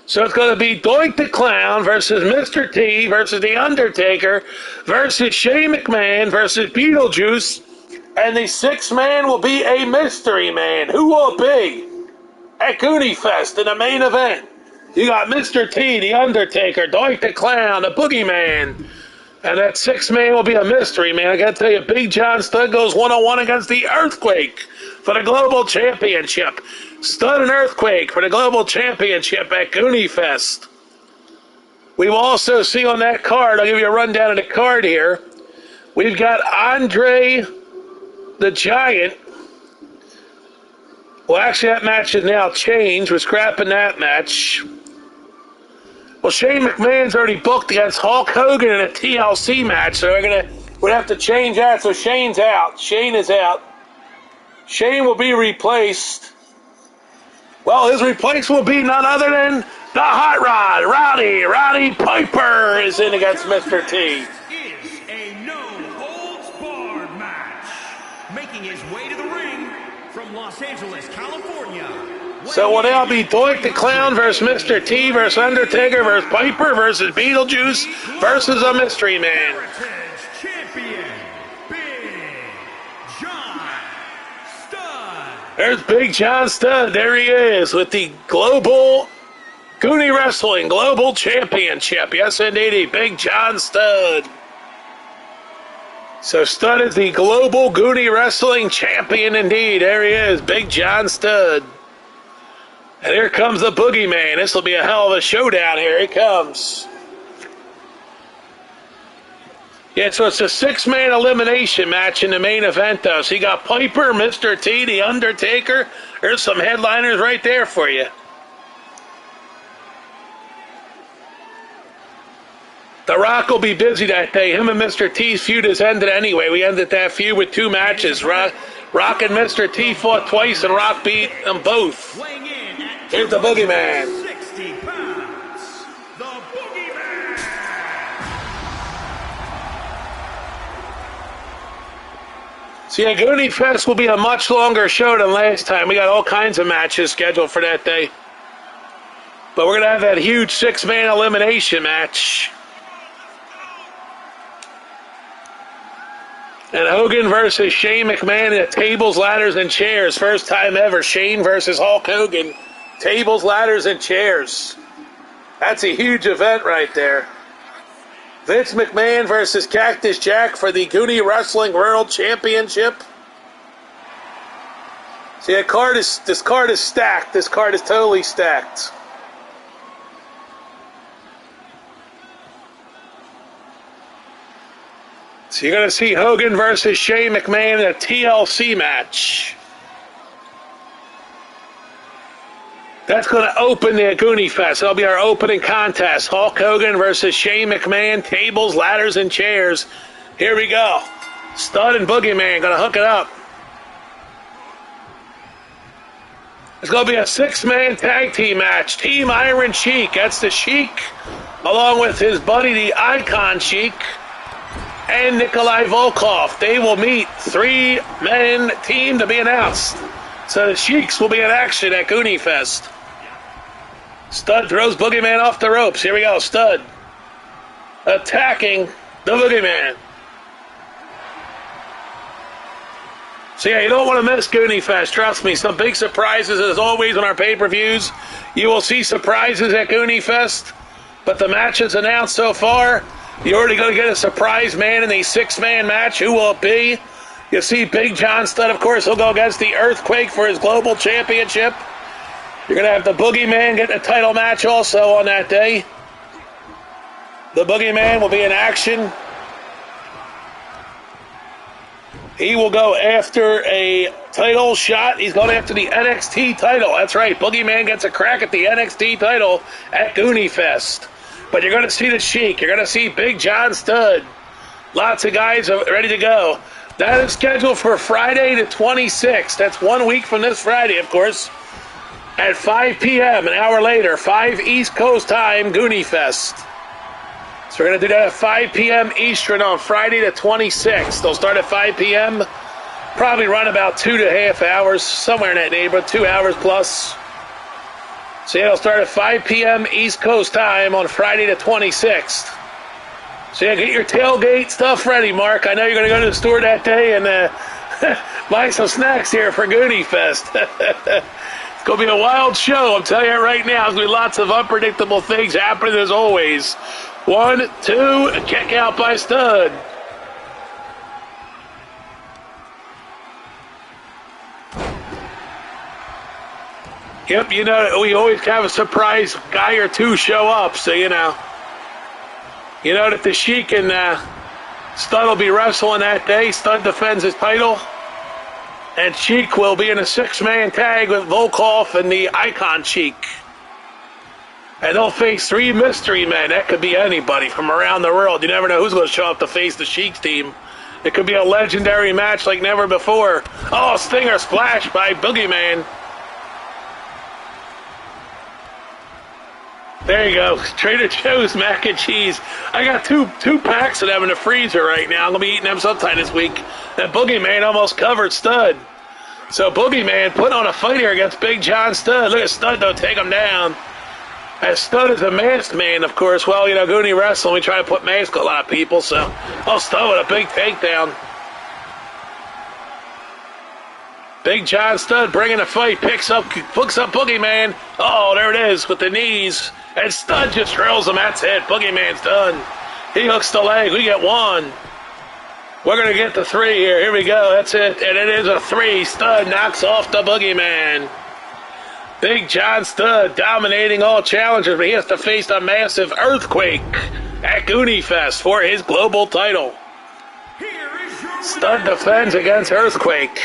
So it's going to be Doink the Clown versus Mr. T versus The Undertaker versus Shane McMahon versus Beetlejuice. And the sixth man will be a mystery man. Who will it be? At Goonie Fest in the main event. You got Mr. T, The Undertaker, Doink the Clown, the Boogeyman. And that sixth man will be a mystery man. I got to tell you, Big John Studd goes one-on-one against the Earthquake for the Global Championship. Studd and Earthquake for the Global Championship at Goonie Fest. We will also see on that card, I'll give you a rundown of the card here. We've got Andre the Giant. Well, actually, that match has now changed. We're scrapping that match. Well, Shane McMahon's already booked against Hulk Hogan in a TLC match, so we'd have to change that. So Shane's out. Shane is out. Shane will be replaced. Well, his replacement will be none other than the Hot Rod, Roddy Piper is in against Mr. T. This is a no-holds-barred match. Making his way to the ring from Los Angeles, California. So will now be Doink the Clown versus Mr. T versus Undertaker versus Piper versus Beetlejuice versus a mystery man. Heritage Champion, Big John Studd. There's Big John Studd. There he is with the Global Goonie Wrestling Global Championship. Yes, indeed, Big John Studd. So Studd is the Global Goonie Wrestling Champion indeed. There he is, Big John Studd. And here comes the Boogeyman. This will be a hell of a showdown here. He comes. Yeah, so it's a six-man elimination match in the main event, though. So you got Piper, Mr. T, The Undertaker. There's some headliners right there for you. The Rock will be busy that day. Him and Mr. T's feud has ended anyway. We ended that feud with two matches. Rock and Mr. T fought twice, and Rock beat them both. Here's the Boogeyman. 60 pounds, the Boogeyman. So yeah, Goonie Fest will be a much longer show than last time. We got all kinds of matches scheduled for that day. But we're going to have that huge six-man elimination match. And Hogan versus Shane McMahon at tables, ladders, and chairs. First time ever, Shane versus Hulk Hogan. Tables, ladders, and chairs. That's a huge event right there. Vince McMahon versus Cactus Jack for the Goonie Wrestling World Championship. See, this card is stacked. This card is totally stacked. So you're going to see Hogan versus Shane McMahon in a TLC match. That's going to open the Goonie Fest. That'll be our opening contest. Hulk Hogan versus Shane McMahon, tables, ladders, and chairs. Here we go. Studd and Boogeyman going to hook it up. It's going to be a six-man tag team match. Team Iron Sheik. That's the Sheik, along with his buddy, the Icon Sheik, and Nikolai Volkov. They will meet. Three-man team to be announced. So the Sheiks will be in action at Goonie Fest. Studd throws Boogeyman off the ropes. Here we go, Studd attacking the Boogeyman. So yeah, you don't want to miss Goonie Fest. Trust me, some big surprises as always on our pay-per-views. You will see surprises at Goonie Fest, but the matches announced so far, you're already going to get a surprise man in the six-man match. Who will it be? You see Big John Studd, of course, he'll go against the Earthquake for his Global Championship. You're going to have the Boogeyman get a title match also on that day. The Boogeyman will be in action. He will go after a title shot. He's going after the NXT title. That's right, Boogeyman gets a crack at the NXT title at Goonie Fest. But you're going to see the Sheik. You're going to see Big John Studd. Lots of guys are ready to go. That is scheduled for Friday the 26th. That's 1 week from this Friday, of course. At 5 p.m., an hour later, 5 East Coast time, Goonie Fest. So we're going to do that at 5 p.m. Eastern on Friday the 26th. They'll start at 5 p.m., probably run about 2.5 hours, somewhere in that neighborhood, 2 hours plus. So yeah, they'll start at 5 p.m. East Coast time on Friday the 26th. So yeah, get your tailgate stuff ready, Mark. I know you're going to go to the store that day and buy some snacks here for Goony Fest. It's going to be a wild show, I'm telling you right now. There's going to be lots of unpredictable things happening as always. 1, 2, kick out by Stud. Yep, you know, we always have a surprise guy or two show up, so you know. You know that the Sheik and Stud will be wrestling that day. Stud defends his title. And Sheik will be in a 6-man tag with Volkov and the Icon Sheik. And they'll face 3 mystery men. That could be anybody from around the world. You never know who's going to show up to face the Sheik's team. It could be a legendary match like never before. Oh, Stinger splash by Boogeyman. There you go. Trader Joe's mac and cheese. I got two packs of them in the freezer right now. I'm going to be eating them sometime this week. That Boogeyman almost covered Stud. So Boogeyman put on a fight here against Big John Studd. Look at Stud, though, take him down. As Stud is a masked man, of course. Well, you know, Goonie Wrestling, we try to put masks on a lot of people. So, oh, Stud with a big takedown. Big John Studd bringing a fight, picks up Boogeyman. Oh, there it is with the knees. And Studd just drills him. That's it. Boogeyman's done. He hooks the leg. We get 1. We're going to get the 3 here. Here we go. That's it. And it is a 3. Studd knocks off the Boogeyman. Big John Studd dominating all challengers, but he has to face a massive earthquake at Goonie Fest for his global title. Studd defends against Earthquake.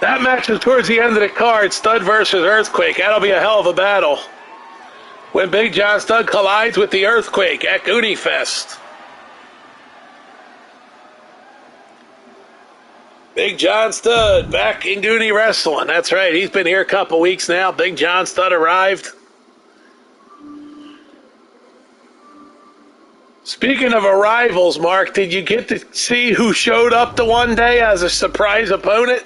That match is towards the end of the card, Stud versus Earthquake. That'll be a hell of a battle when Big John Studd collides with the Earthquake at Goonie Fest. Big John Studd back in Goonie Wrestling. That's right, he's been here a couple weeks now. Big John Studd arrived. Speaking of arrivals, Mark, did you get to see who showed up the one day as a surprise opponent?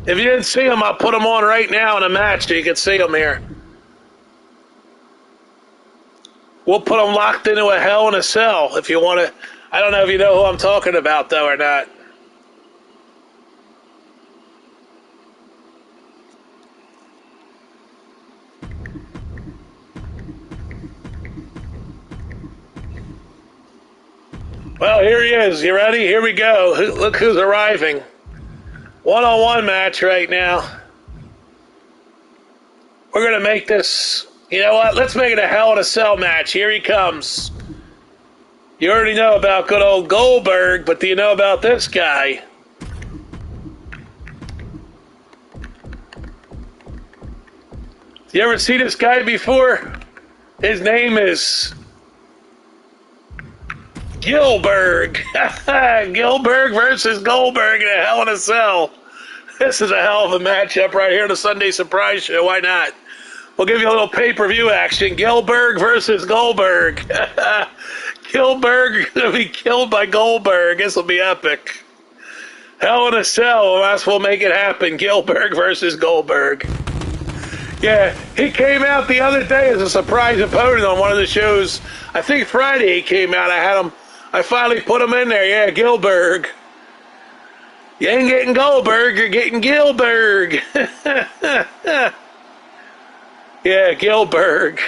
If you didn't see him, I'll put him on right now in a match so you can see him here. We'll put him locked into a Hell in a Cell if you want to. I don't know if you know who I'm talking about, though, or not. Well, here he is. You ready? Here we go. Look who's arriving. One-on-one match right now. We're going to make this, you know what? Let's make it a Hell in a Cell match. Here he comes. You already know about good old Goldberg, but do you know about this guy? You ever see this guy before? His name is Gilberg. Gilberg versus Goldberg in a Hell in a Cell. This is a hell of a matchup right here in the Sunday Surprise Show. Why not? We'll give you a little pay-per-view action. Gilberg versus Goldberg. Gilberg going to be killed by Goldberg. This will be epic. Hell in a Cell. We'll make it happen. Gilberg versus Goldberg. Yeah, he came out the other day as a surprise opponent on one of the shows. I think Friday he came out. I finally put him in there. Yeah, Gilberg. You ain't getting Goldberg, you're getting Gilberg. Yeah, Gilberg.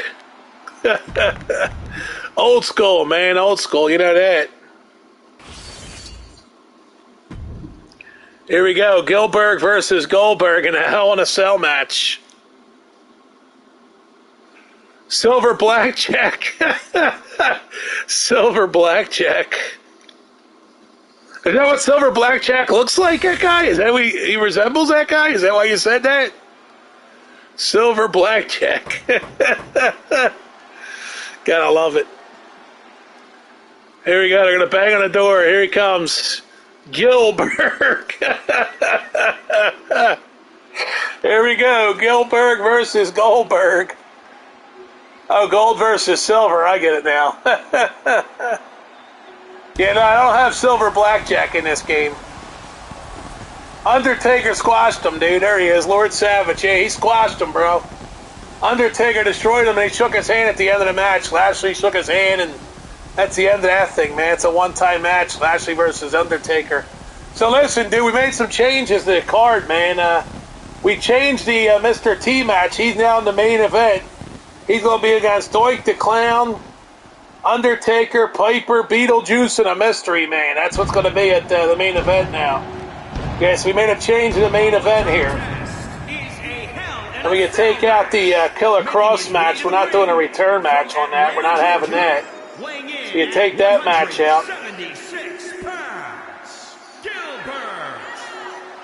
Old school, man, old school. You know that. Here we go. Gilberg versus Goldberg in a Hell in a Cell match. Silver Blackjack. Silver Blackjack. Is that what Silver Blackjack looks like, that guy? Is that what he resembles that guy? Is that why you said that? Silver Blackjack. Gotta love it. Here we go. They're going to bang on the door. Here he comes. Gilberg. Here we go. Gilberg versus Goldberg. Oh, gold versus silver. I get it now. Yeah, no, I don't have silver blackjack in this game. Undertaker squashed him, dude. There he is, Lord Savage. Yeah, he squashed him, bro. Undertaker destroyed him, and he shook his hand at the end of the match. Lashley shook his hand, and that's the end of that thing, man. It's a one-time match, Lashley versus Undertaker. So listen, dude, we made some changes to the card, man. We changed the Mr. T match. He's now in the main event. He's going to be against Doink the Clown, Undertaker, Piper, Beetlejuice, and a Mystery Man. That's what's going to be at the main event now. Yes, we made a change in the main event here. And we can take out the Killer Cross match. We're not doing a return match on that. We're not having that. So you take that match out.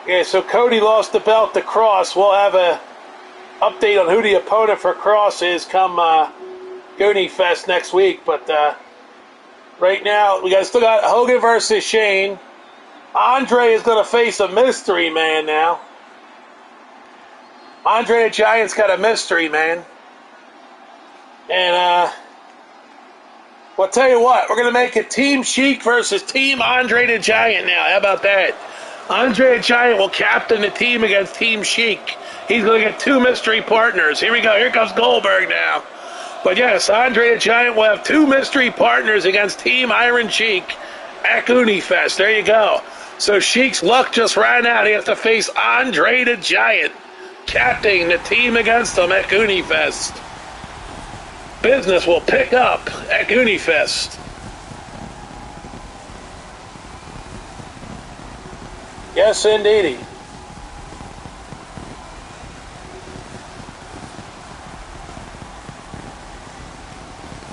Yeah, so Cody lost the belt to Cross. We'll have a update on who the opponent for Cross is come Goony Fest next week. But right now, we still got Hogan versus Shane. Andre is going to face a Mystery Man now. Andre the Giant's got a Mystery Man. And well, I'll tell you what, we're going to make it Team Sheik versus Team Andre the Giant now. How about that? Andre the Giant will captain the team against Team Sheik. He's going to get 2 mystery partners. Here we go. Here comes Goldberg now. But yes, Andre the Giant will have 2 mystery partners against Team Iron Sheik at Goony Fest. There you go. So Sheik's luck just ran out. He has to face Andre the Giant, captaining the team against him at Goony Fest. Business will pick up at Goony Fest. Yes, indeedy.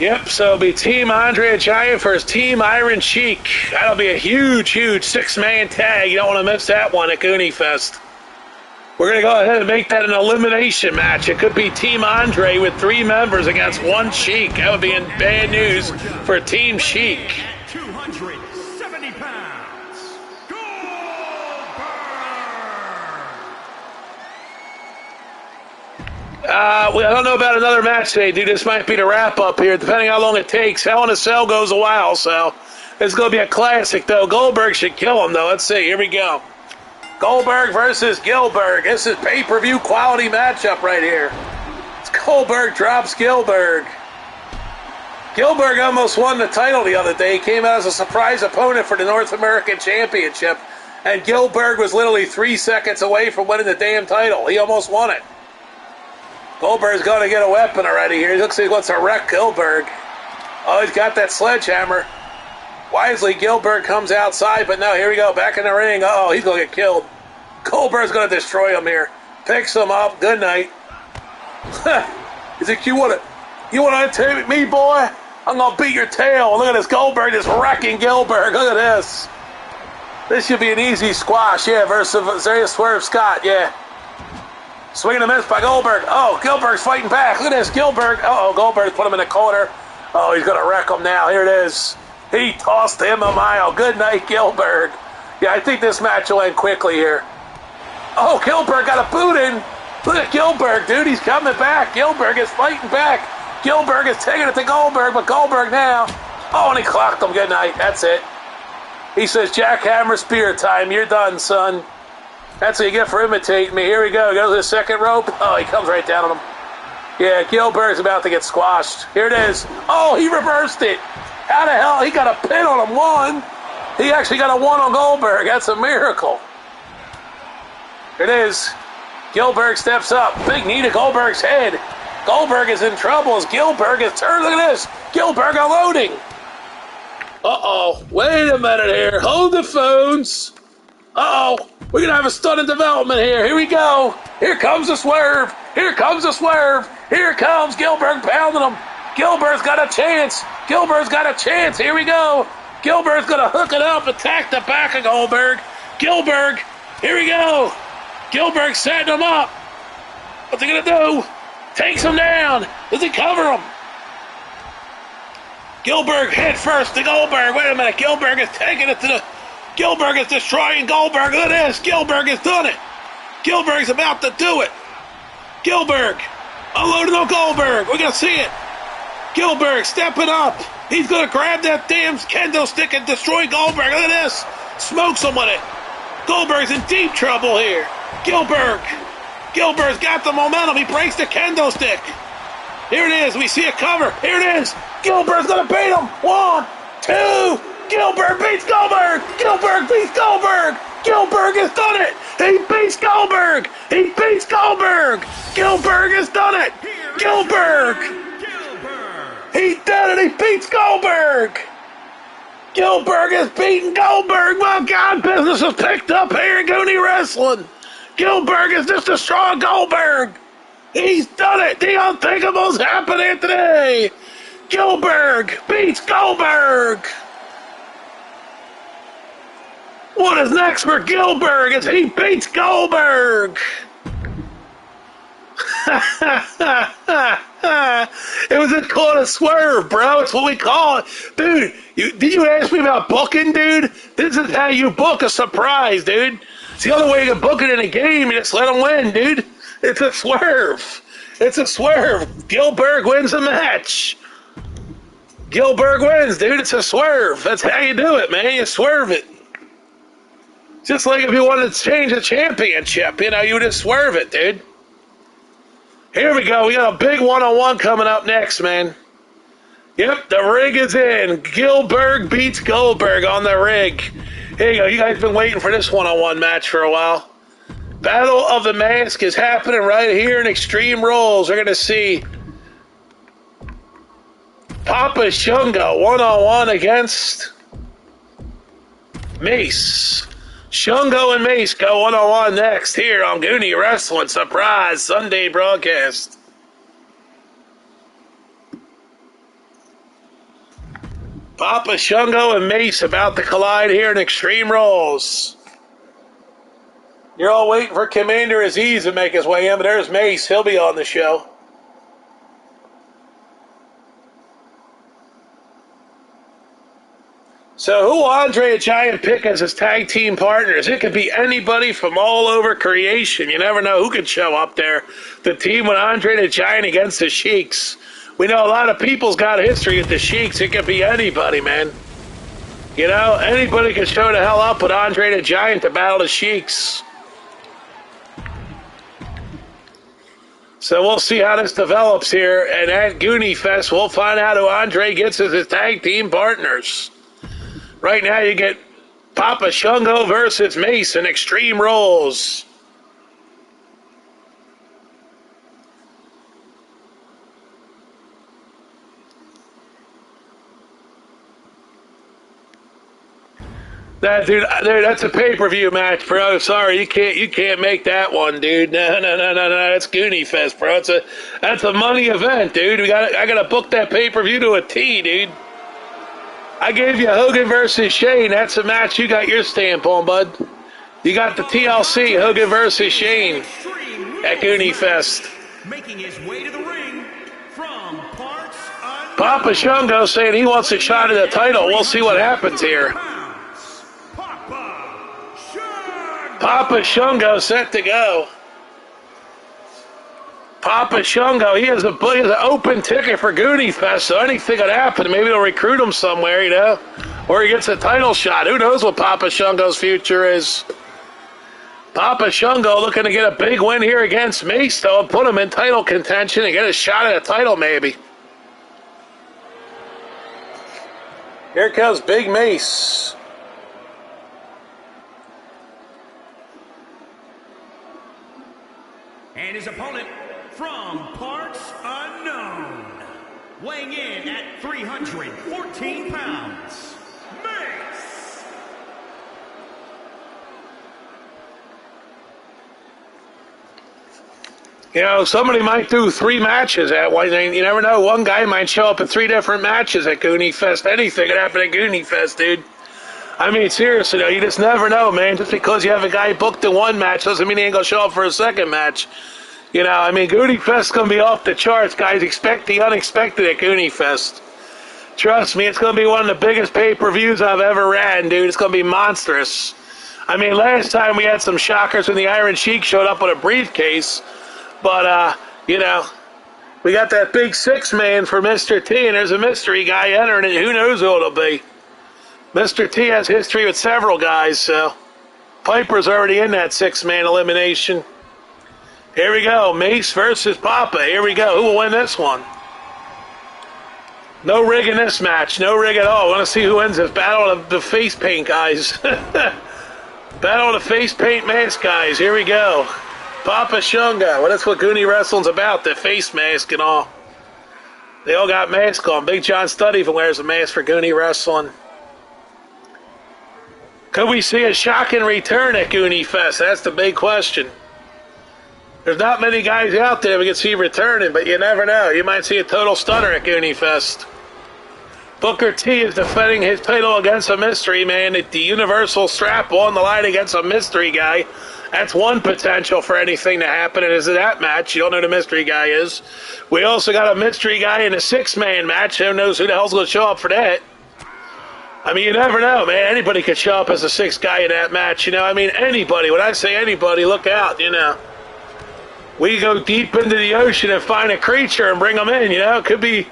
Yep, so it'll be Team Andre the Giant versus Team Iron Sheik. That'll be a huge, huge 6-man tag. You don't want to miss that one at Goony Fest. We're going to go ahead and make that an elimination match. It could be Team Andre with 3 members against 1 Sheik. That would be in bad news for Team Sheik. 270 pounds, I don't know about another match today, dude. This might be the wrap-up here, depending how long it takes. Hell in a Cell goes a while, so it's going to be a classic, though. Goldberg should kill him, though. Let's see. Here we go. Goldberg versus Gillberg. This is pay-per-view quality matchup right here. It's Goldberg drops Gillberg. Gillberg almost won the title the other day. He came out as a surprise opponent for the North American Championship, and Gillberg was literally 3 seconds away from winning the damn title. He almost won it. Goldberg's going to get a weapon already here. He looks like he wants to wreck Gillberg. Oh, he's got that sledgehammer. Wisely, Gillberg comes outside, but no, here we go, back in the ring. Uh-oh, he's going to get killed. Goldberg's going to destroy him here. Picks him up. Good night. He's like, you want to intimidate me, boy? I'm going to beat your tail. Look at this, Goldberg just wrecking Gillberg. Look at this. This should be an easy squash, yeah, versus Swerve Scott, yeah. Swing and a miss by Goldberg. Oh, Gillberg's fighting back. Look at this, Gillberg. Uh-oh, Goldberg's put him in the corner. Oh, he's going to wreck him now. Here it is. He tossed him a mile. Good night, Gillberg. Yeah, I think this match will end quickly here. Oh, Gillberg got a boot in. Look at Gillberg, dude. He's coming back. Gillberg is fighting back. Gillberg is taking it to Goldberg, but Goldberg now. Oh, and he clocked him. Good night. That's it. He says, jackhammer spear time. You're done, son. That's what you get for imitating me. Here we go. Goes to the second rope. Oh, he comes right down on him. Yeah, Gillberg's about to get squashed. Here it is. Oh, he reversed it. How the hell? He got a pin on him. 1. He actually got a 1 on Goldberg. That's a miracle. Here it is. Gillberg steps up. Big knee to Goldberg's head. Goldberg is in trouble as Gillberg is turned. Look at this. Gillberg unloading. Uh-oh. Wait a minute here. Hold the phones. Uh-oh. We're going to have a stunning development here. Here we go. Here comes the swerve. Here comes the swerve. Here comes Gillberg pounding him. Gillberg's got a chance. Gillberg's got a chance. Here we go. Gillberg's going to hook it up, attack the back of Goldberg. Gillberg. Here we go. Gillberg setting him up. What's he going to do? Takes him down. Does he cover him? Gillberg head first to Goldberg. Wait a minute. Gillberg is taking it to the... Gillberg is destroying Goldberg. Look at this. Gillberg has done it. Gillberg's about to do it. Gillberg unloading on Goldberg. We're going to see it. Gillberg stepping up. He's going to grab that damn kendo stick and destroy Goldberg. Look at this. Smokes him with it. Goldberg's in deep trouble here. Gillberg's got the momentum. He breaks the kendo stick. Here it is. We see a cover. Here it is. Gillberg's going to beat him. 1, 2. Gillberg beats Goldberg. Gillberg beats Goldberg. Gillberg has done it. He beats Goldberg. He beats Goldberg. Gillberg has done it. Gillberg. He did it. He beats Goldberg. Gillberg has beaten Goldberg. Well, God, business has picked up here in Goonie Wrestling. Gillberg is just a strong Goldberg. He's done it. The unthinkable's happening today. Gillberg beats Goldberg. What is next for Gillberg as he beats Goldberg? It was called a swerve, bro. It's what we call it. Dude, did you ask me about booking, dude? This is how you book a surprise, dude. It's the only way you can book it in a game. You just let them win, dude. It's a swerve. It's a swerve. Gillberg wins the match. Gillberg wins, dude. It's a swerve. That's how you do it, man. You swerve it. Just like if you wanted to change a championship, you know, you would just swerve it, dude. Here we go. We got a big one-on-one coming up next, man. Yep, the rig is in. Gillberg beats Goldberg on the rig. Here you go. You guys been waiting for this one-on-one match for a while. Battle of the Mask is happening right here in Extreme Rules. We're going to see Papa Shango one-on-one against Mace. Shango and Mace go one-on-one next here on Goonie Wrestling Surprise Sunday broadcast. Papa Shango and Mace about to collide here in Extreme Rules. You're all waiting for Commander Aziz to make his way in, but there's Mace. He'll be on the show. So who will Andre the Giant pick as his tag team partners? It could be anybody from all over creation. You never know who could show up there. The team with Andre the Giant against the Sheiks. We know a lot of people's got a history with the Sheiks. It could be anybody, man. You know, anybody could show the hell up with Andre the Giant to battle the Sheiks. So we'll see how this develops here. And at Goonie Fest, we'll find out who Andre gets as his tag team partners. Right now you get Papa Shango versus Mace in Extreme Rules. Dude, that's a pay-per-view match, bro. Sorry, you can't make that one, dude. No. That's Goonie Fest, bro. That's a money event, dude. I gotta book that pay-per-view to a T, dude. I gave you Hogan versus Shane. That's a match you got your stamp on, bud. You got the TLC, Hogan versus Shane at Goonie Fest. Making his way to the ring from parts unknown. Papa Shango saying he wants a shot at the title. We'll see what happens here. Papa Shango set to go. Papa Shango, he has an open ticket for Goonie Fest, so anything could happen. Maybe they'll recruit him somewhere, you know, or he gets a title shot. Who knows what Papa Shango's future is? Papa Shango looking to get a big win here against Mace, though, and put him in title contention and get a shot at a title, maybe. Here comes Big Mace. And his opponent from parts unknown, weighing in at 314 pounds, Mace. You know, somebody might do 3 matches at one thing. You never know. One guy might show up in 3 different matches at Goonie Fest. Anything could happen at Goonie Fest, dude. I mean, seriously, though, you just never know, man. Just because you have a guy booked in one match doesn't mean he ain't going to show up for a second match. You know, I mean, Goonie Fest's going to be off the charts, guys. Expect the unexpected at Goonie Fest. Trust me, it's going to be one of the biggest pay-per-views I've ever ran, dude. It's going to be monstrous. I mean, last time we had some shockers when the Iron Sheik showed up with a briefcase. But, you know, We got that big 6-man for Mr. T, and there's a mystery guy entering it. Who knows who it'll be? Mr. T has history with several guys, so Piper's already in that 6-man elimination. Here we go. Mace versus Papa. Here we go. Who will win this one? No rig in this match. No rig at all. I want to see who wins this battle of the face paint guys. Battle of the face paint mask guys. Here we go. Papa Shunga. Well, that's what Goonie Wrestling's about. The face mask and all. They all got masks on. Big John Studd even wears a mask for Goonie Wrestling. Could we see a shocking return at Goonie Fest? That's the big question. There's not many guys out there we can see returning, but you never know. You might see a total stunner at Goonie Fest. Booker T is defending his title against a mystery man at the Universal strap on the line against a mystery guy. That's one potential for anything to happen, and is that match. You don't know who the mystery guy is. We also got a mystery guy in a 6-man match. Who knows who the hell's going to show up for that? I mean, you never know, man. Anybody could show up as a 6th guy in that match, you know. I mean, anybody. When I say anybody, look out, you know. We go deep into the ocean and find a creature and bring them in, you know. It could be,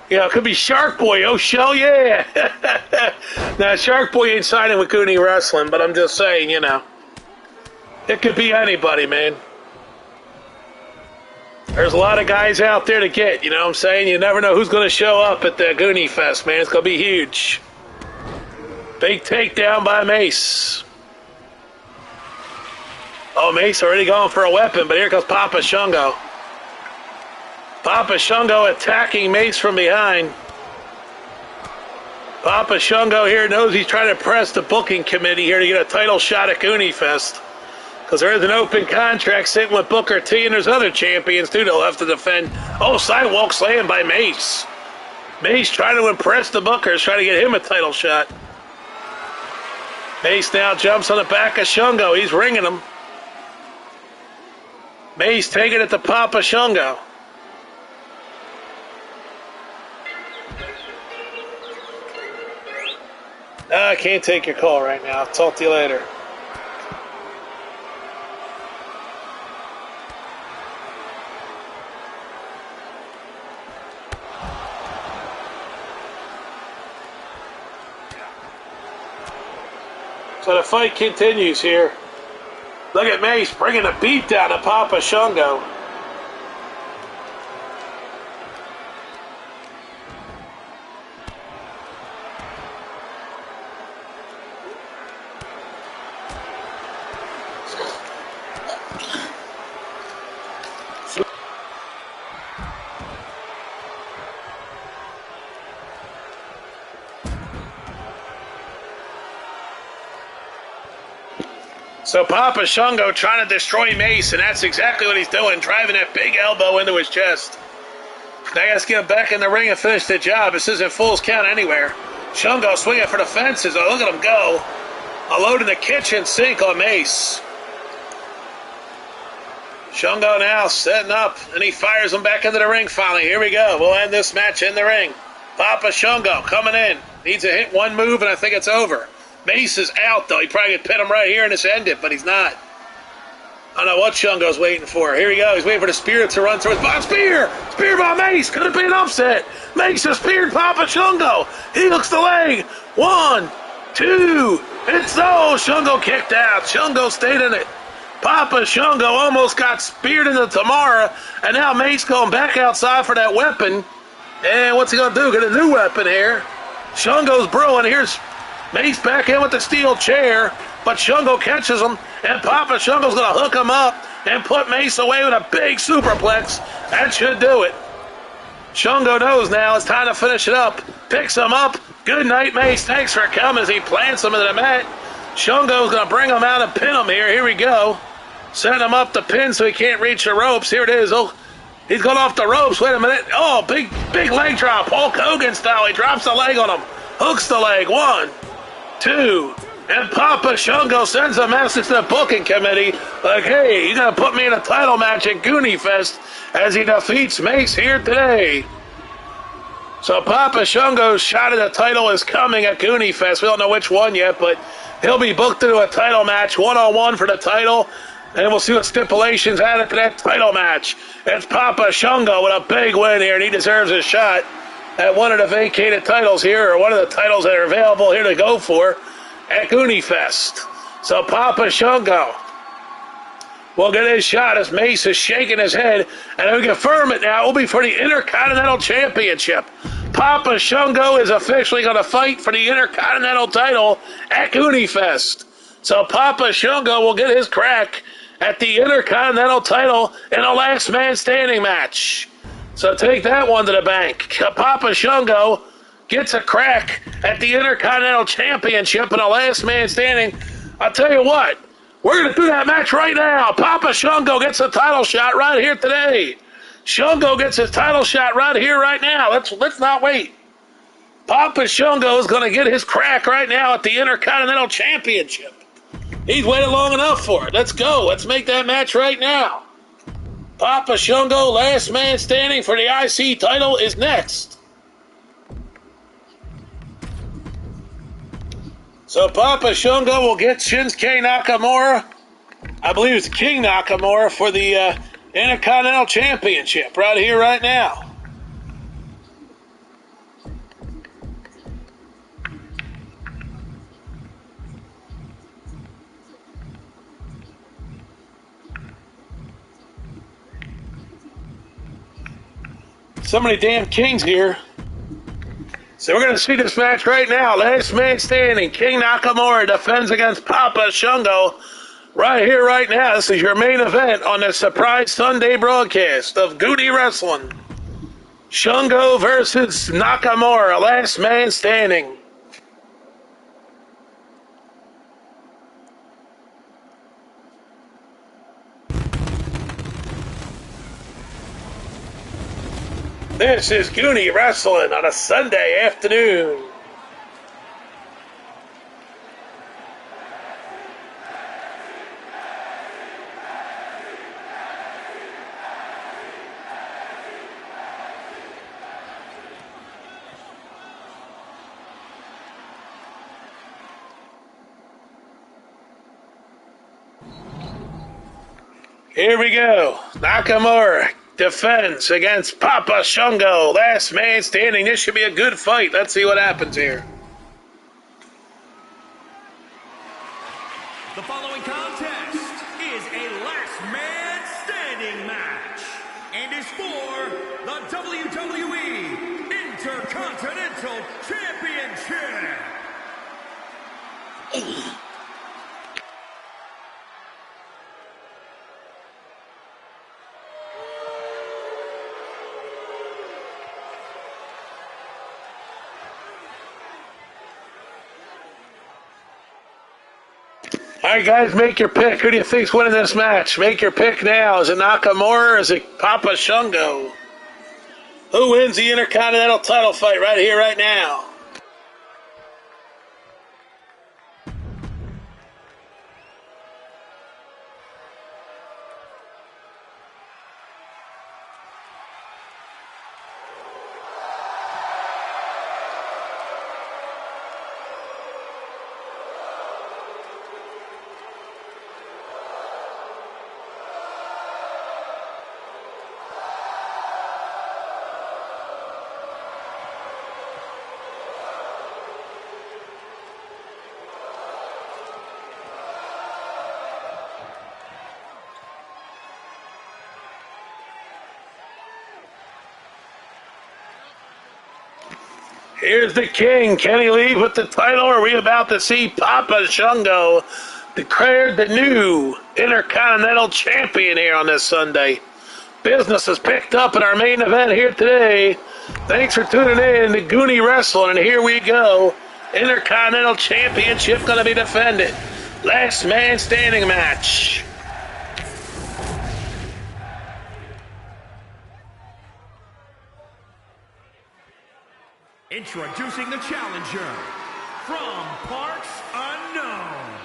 you know, it could be Shark Boy. Oh, shell, yeah. Now, Shark Boy ain't signing with Goonie Wrestling, but I'm just saying, you know. It could be anybody, man. There's a lot of guys out there to get, you know what I'm saying? You never know who's going to show up at the Goonie Fest, man. It's going to be huge. Big takedown by Mace. Oh, Mace already going for a weapon, but here comes Papa Shungo. Papa Shungo attacking Mace from behind. Papa Shungo here knows he's trying to press the booking committee here to get a title shot at Goonie Fest. Because there is an open contract sitting with Booker T, and there's other champions, too, they'll have to defend. Oh, sidewalk slam by Mace. Mace trying to impress the Bookers, trying to get him a title shot. Mace now jumps on the back of Shungo. He's ringing him. Mace taking it to Papa Shungo. I can't take your call right now. I'll talk to you later. So the fight continues here. Look at Mace bringing a beat down to Papa Shungo. So Papa Shungo trying to destroy Mace, and that's exactly what he's doing, driving that big elbow into his chest. Now he has to get him back in the ring and finish the job. This isn't Fool's Count anywhere. Shungo swinging for the fences. Oh, look at him go. A load in the kitchen sink on Mace. Shungo now setting up, and he fires him back into the ring finally. Here we go. We'll end this match in the ring. Papa Shungo coming in. Needs to hit one move, and I think it's over. Mace is out, though. He probably could pin him right here and just end it, but he's not. I don't know what Shungo's waiting for. Here we go. He's waiting for the Spirit to run through his body. Spear! Spear by Mace. Could have been an upset. Mace has speared Papa Shungo. He hooks the leg. 1, 2. It's so. Shungo kicked out. Shungo stayed in it. Papa Shungo almost got speared into Tamara, and now Mace going back outside for that weapon. And what's he going to do? Get a new weapon here. Shungo's brewing. Here's Mace back in with the steel chair, but Shungo catches him, and Papa Shungo's going to hook him up and put Mace away with a big superplex. That should do it. Shungo knows now it's time to finish it up. Picks him up. Good night, Mace. Thanks for coming as he plants him into the mat. Shungo's going to bring him out and pin him here. Here we go. Send him up the pin so he can't reach the ropes. Here it is. Oh, he's going off the ropes. Wait a minute. Oh, big leg drop. Hulk Hogan style. He drops the leg on him. Hooks the leg. 1, 2, and Papa Shungo sends a message to the booking committee like, hey, you're going to put me in a title match at Goonie Fest as he defeats Mace here today. So Papa Shungo's shot at the title is coming at Goonie Fest. We don't know which one yet, but he'll be booked into a title match, one-on-one for the title. And we'll see what stipulations added to that title match. It's Papa Shango with a big win here, and he deserves a shot at one of the vacated titles here, or one of the titles that are available here to go for at GOONY Fest. So Papa Shango will get his shot as Mace is shaking his head, and we confirm it now. It will be for the Intercontinental Championship. Papa Shango is officially going to fight for the Intercontinental title at GOONY Fest. So Papa Shango will get his crack at the Intercontinental title in a last man standing match. So take that one to the bank. Papa Shango gets a crack at the Intercontinental Championship in a last man standing. I'll tell you what, we're going to do that match right now. Papa Shango gets a title shot right here today. Shango gets his title shot right here, right now. Let's not wait. Papa Shango is going to get his crack right now at the Intercontinental Championship. He's waited long enough for it. Let's go. Let's make that match right now. Papa Shango, last man standing for the IC title, is next. So Papa Shango will get Shinsuke Nakamura, I believe it's King Nakamura, for the Intercontinental Championship right here, right now. So many damn kings here. So we're going to see this match right now. Last man standing. King Nakamura defends against Papa Shango right here, right now. This is your main event on the surprise Sunday broadcast of GOONY Wrestling. Shango versus Nakamura. Last man standing. This is GOONY Wrestling on a Sunday afternoon. Here we go. Nakamura defends against Papa Shango. Last man standing. This should be a good fight. Let's see what happens here. The following contest is a last man standing match and is for the WWE Intercontinental Championship. All right, guys, make your pick. Who do you think's winning this match? Make your pick now. Is it Nakamura or is it Papa Shango? Who wins the Intercontinental title fight right here, right now? Here's the king. Can he leave with the title, or are we about to see Papa Shango declared the new Intercontinental Champion here on this Sunday? Business is picked up in our main event here today. Thanks for tuning in to GOONY Wrestling, and here we go. Intercontinental Championship going to be defended. Last man standing match. Introducing the challenger from parts unknown,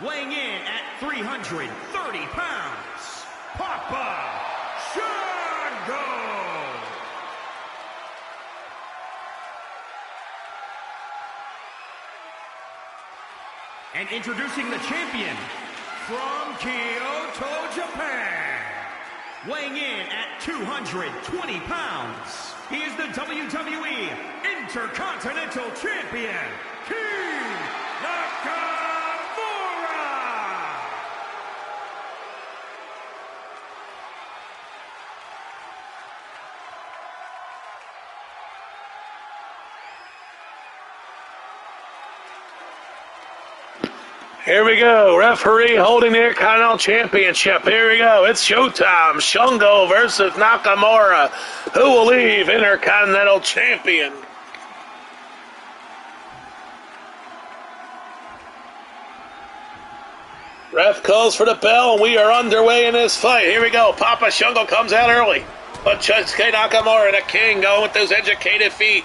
weighing in at 330 pounds, Papa Shango. And introducing the champion From Kyoto, Japan, weighing in at 220 pounds, he is the WWE Intercontinental Champion, King Nakamura! Here we go. Referee holding the Intercontinental Championship. Here we go. It's showtime. Shungo versus Nakamura. Who will leave Intercontinental Champion? Ref calls for the bell, and we are underway in this fight. Here we go. Papa Shungo comes out early. But Shinsuke Nakamura, the king, going with those educated feet.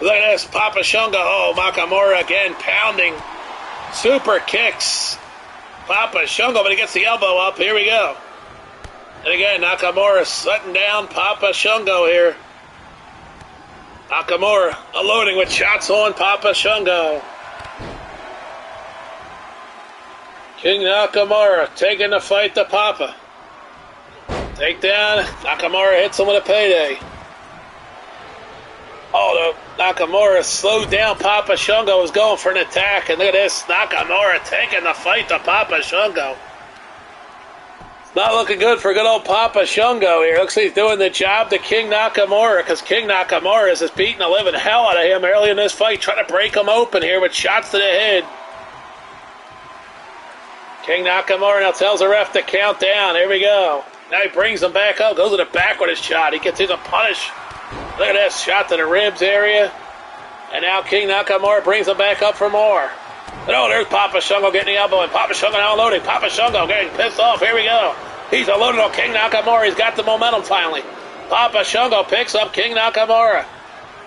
Look at this. Papa Shungo. Oh, Nakamura again pounding. Super kicks. Papa Shungo, but he gets the elbow up. Here we go. And again, Nakamura shutting down Papa Shungo here. Nakamura unloading with shots on Papa Shungo. King Nakamura taking the fight to Papa. Takedown. Nakamura hits him with a payday. Oh, Nakamura slowed down Papa Shungo, was going for an attack, and look at this, Nakamura taking the fight to Papa Shungo. It's not looking good for good old Papa Shungo here. Looks like he's doing the job to King Nakamura, because King Nakamura is just beating the living hell out of him early in this fight, trying to break him open here with shots to the head. King Nakamura now tells the ref to count down. Here we go. Now he brings him back up, goes to the back with his shot. He continues to punish. Look at this, shot to the ribs area. And now King Nakamura brings him back up for more. And oh, there's Papa Shungo getting the elbow, and Papa Shungo now unloading. Papa Shungo getting pissed off. Here we go. He's unloaded on King Nakamura. He's got the momentum finally. Papa Shungo picks up King Nakamura.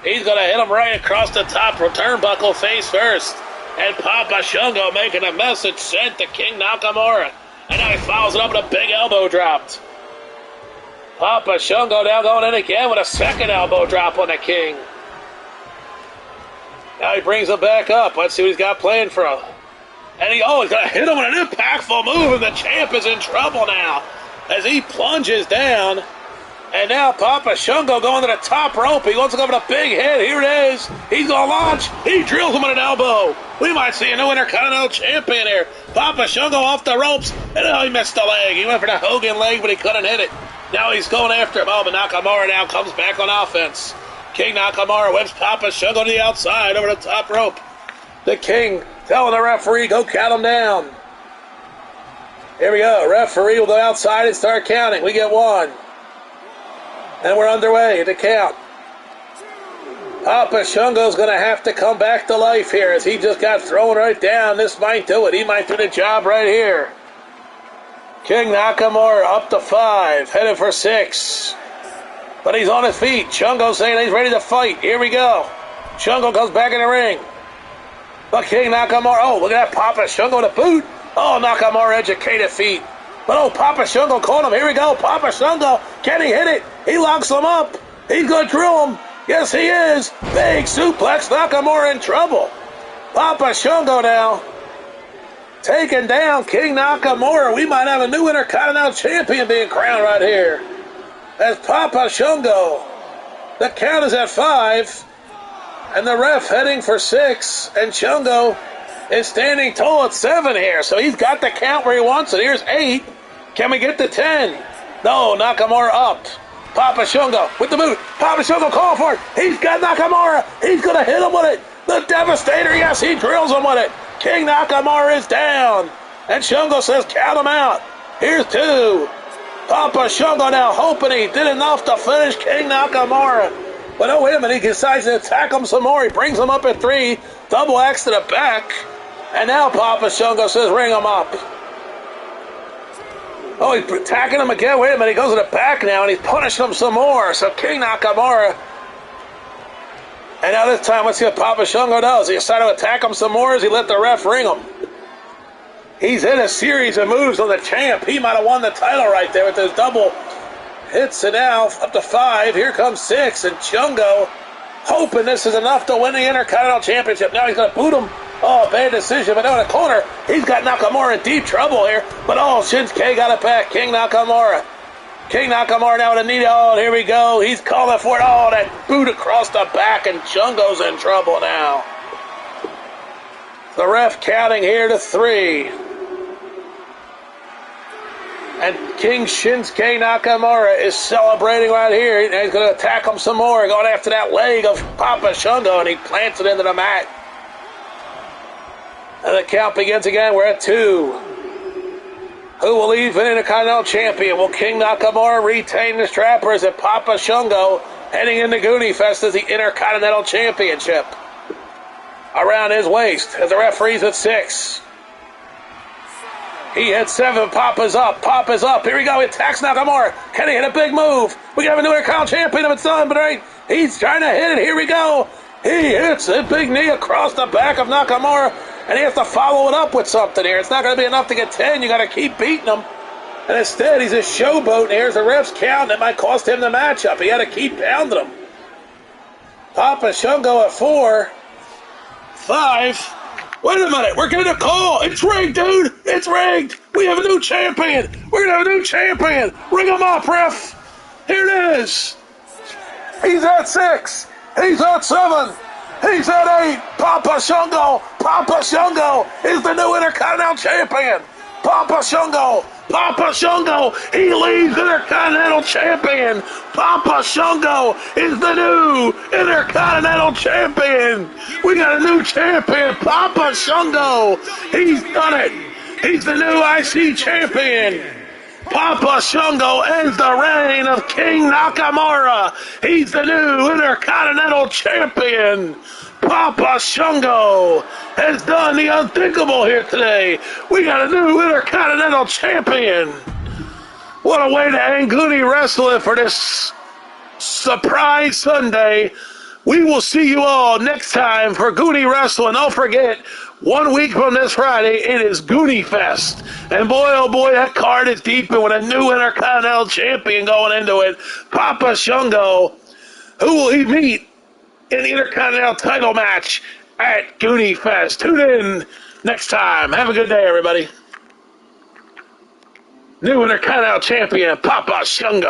He's going to hit him right across the top turnbuckle face first. And Papa Shungo making a message sent to King Nakamura. And now he follows it up with a big elbow drop. Papa Shungo now going in again with a second elbow drop on the King. Now he brings him back up. Let's see what he's got playing for him. And he's going to hit him with an impactful move, and the champ is in trouble now as he plunges down. And now Papa Shungo going to the top rope. He wants to go with a big hit. Here it is. He's going to launch. He drills him with an elbow. We might see a new Intercontinental Champion here. Papa Shungo off the ropes. And he missed the leg. He went for the Hogan leg, but he couldn't hit it. Now he's going after him. Oh, but Nakamura now comes back on offense. King Nakamura whips Papa Shungo to the outside over the top rope. The King telling the referee, go count him down. Here we go. Referee will go outside and start counting. We get one. And we're underway to count. Papa Shungo's going to have to come back to life here as he just got thrown right down. This might do it. He might do the job right here. King Nakamura up to 5, headed for 6. But he's on his feet. Shungo saying he's ready to fight. Here we go. Shungo goes back in the ring. But King Nakamura, oh, look at that Papa Shungo to boot. Oh, Nakamura educated feet. But oh, Papa Shungo caught him. Here we go. Papa Shungo. Can he hit it? He locks him up. He's going to drill him. Yes, he is. Big suplex. Nakamura in trouble. Papa Shungo now taking down King Nakamura. We might have a new Intercontinental Champion being crowned right here. As Papa Shungo. The count is at 5. And the ref heading for 6. And Shungo is standing tall at 7 here. So he's got the count where he wants it. Here's 8. Can we get to 10? No, Nakamura up. Papa Shungo with the boot. Papa Shungo calling for it. He's got Nakamura. He's going to hit him with it. The Devastator, yes, he drills him with it. King Nakamura is down. And Shungo says count him out. Here's 2. Papa Shungo now hoping he did enough to finish King Nakamura. But oh, wait a minute, he decides to attack him some more. He brings him up at 3. Double axe to the back. And now Papa Shungo says ring him up. Oh, he's attacking him again. Wait a minute, he goes to the back now, and he's punishing him some more. So King Nakamura. And now this time, let's see what Papa Shungo does. He decided to attack him some more as he let the ref ring him. He's in a series of moves on the champ. He might have won the title right there with those double hits. And now up to 5. Here comes 6. And Shungo hoping this is enough to win the Intercontinental Championship. Now he's going to boot him Oh, bad decision, but down the corner, he's got Nakamura in deep trouble here. But Shinsuke got it back. King Nakamura now with a knee. Oh, here we go. He's calling for it. Oh, that boot across the back, and Jungo's in trouble now. The ref counting here to 3. And King Shinsuke Nakamura is celebrating right here. He's going to attack him some more, going after that leg of Papa Shango, and he plants it into the mat. And the count begins again. We're at 2. Who will leave an Intercontinental Champion? Will King Nakamura retain the strap, or is it Papa Shango heading into GOONY Fest as the Intercontinental Championship around his waist? As the referee's at 6. He hit 7. Papa's up. Here we go. He attacks Nakamura. Can he hit a big move? We got a new Intercontinental Champion of its own, but right, he's trying to hit it. Here we go. He hits a big knee across the back of Nakamura, and he has to follow it up with something here. It's not going to be enough to get 10. You got to keep beating him. And instead, he's just showboating here as the ref's count. It might cost him the matchup. He had to keep pounding him. Papa Shango at 4. 5. Wait a minute. We're getting a call. It's rigged, dude. It's rigged. We have a new champion. We're going to have a new champion. Ring him up, ref. Here it is. He's at 6. He's at 7. He's at 8. Papa Shango is the new Intercontinental Champion. Papa Shango, he leaves Intercontinental Champion. Papa Shango is the new Intercontinental Champion. We got a new champion, Papa Shango. He's done it. He's the new IC Champion. Papa Shango ends the reign of King Nakamura. He's the new Intercontinental Champion. Papa Shango has done the unthinkable here today. We got a new Intercontinental Champion. What a way to end GOONY Wrestling for this surprise Sunday. We will see you all next time for GOONY Wrestling. Don't forget, 1 week from this Friday, it is GOONY Fest. And boy, oh boy, that card is deep, and with a new Intercontinental Champion going into it, Papa Shango. Who will he meet in the Intercontinental title match at GOONY Fest? Tune in next time. Have a good day, everybody. New Intercontinental Champion, Papa Shango.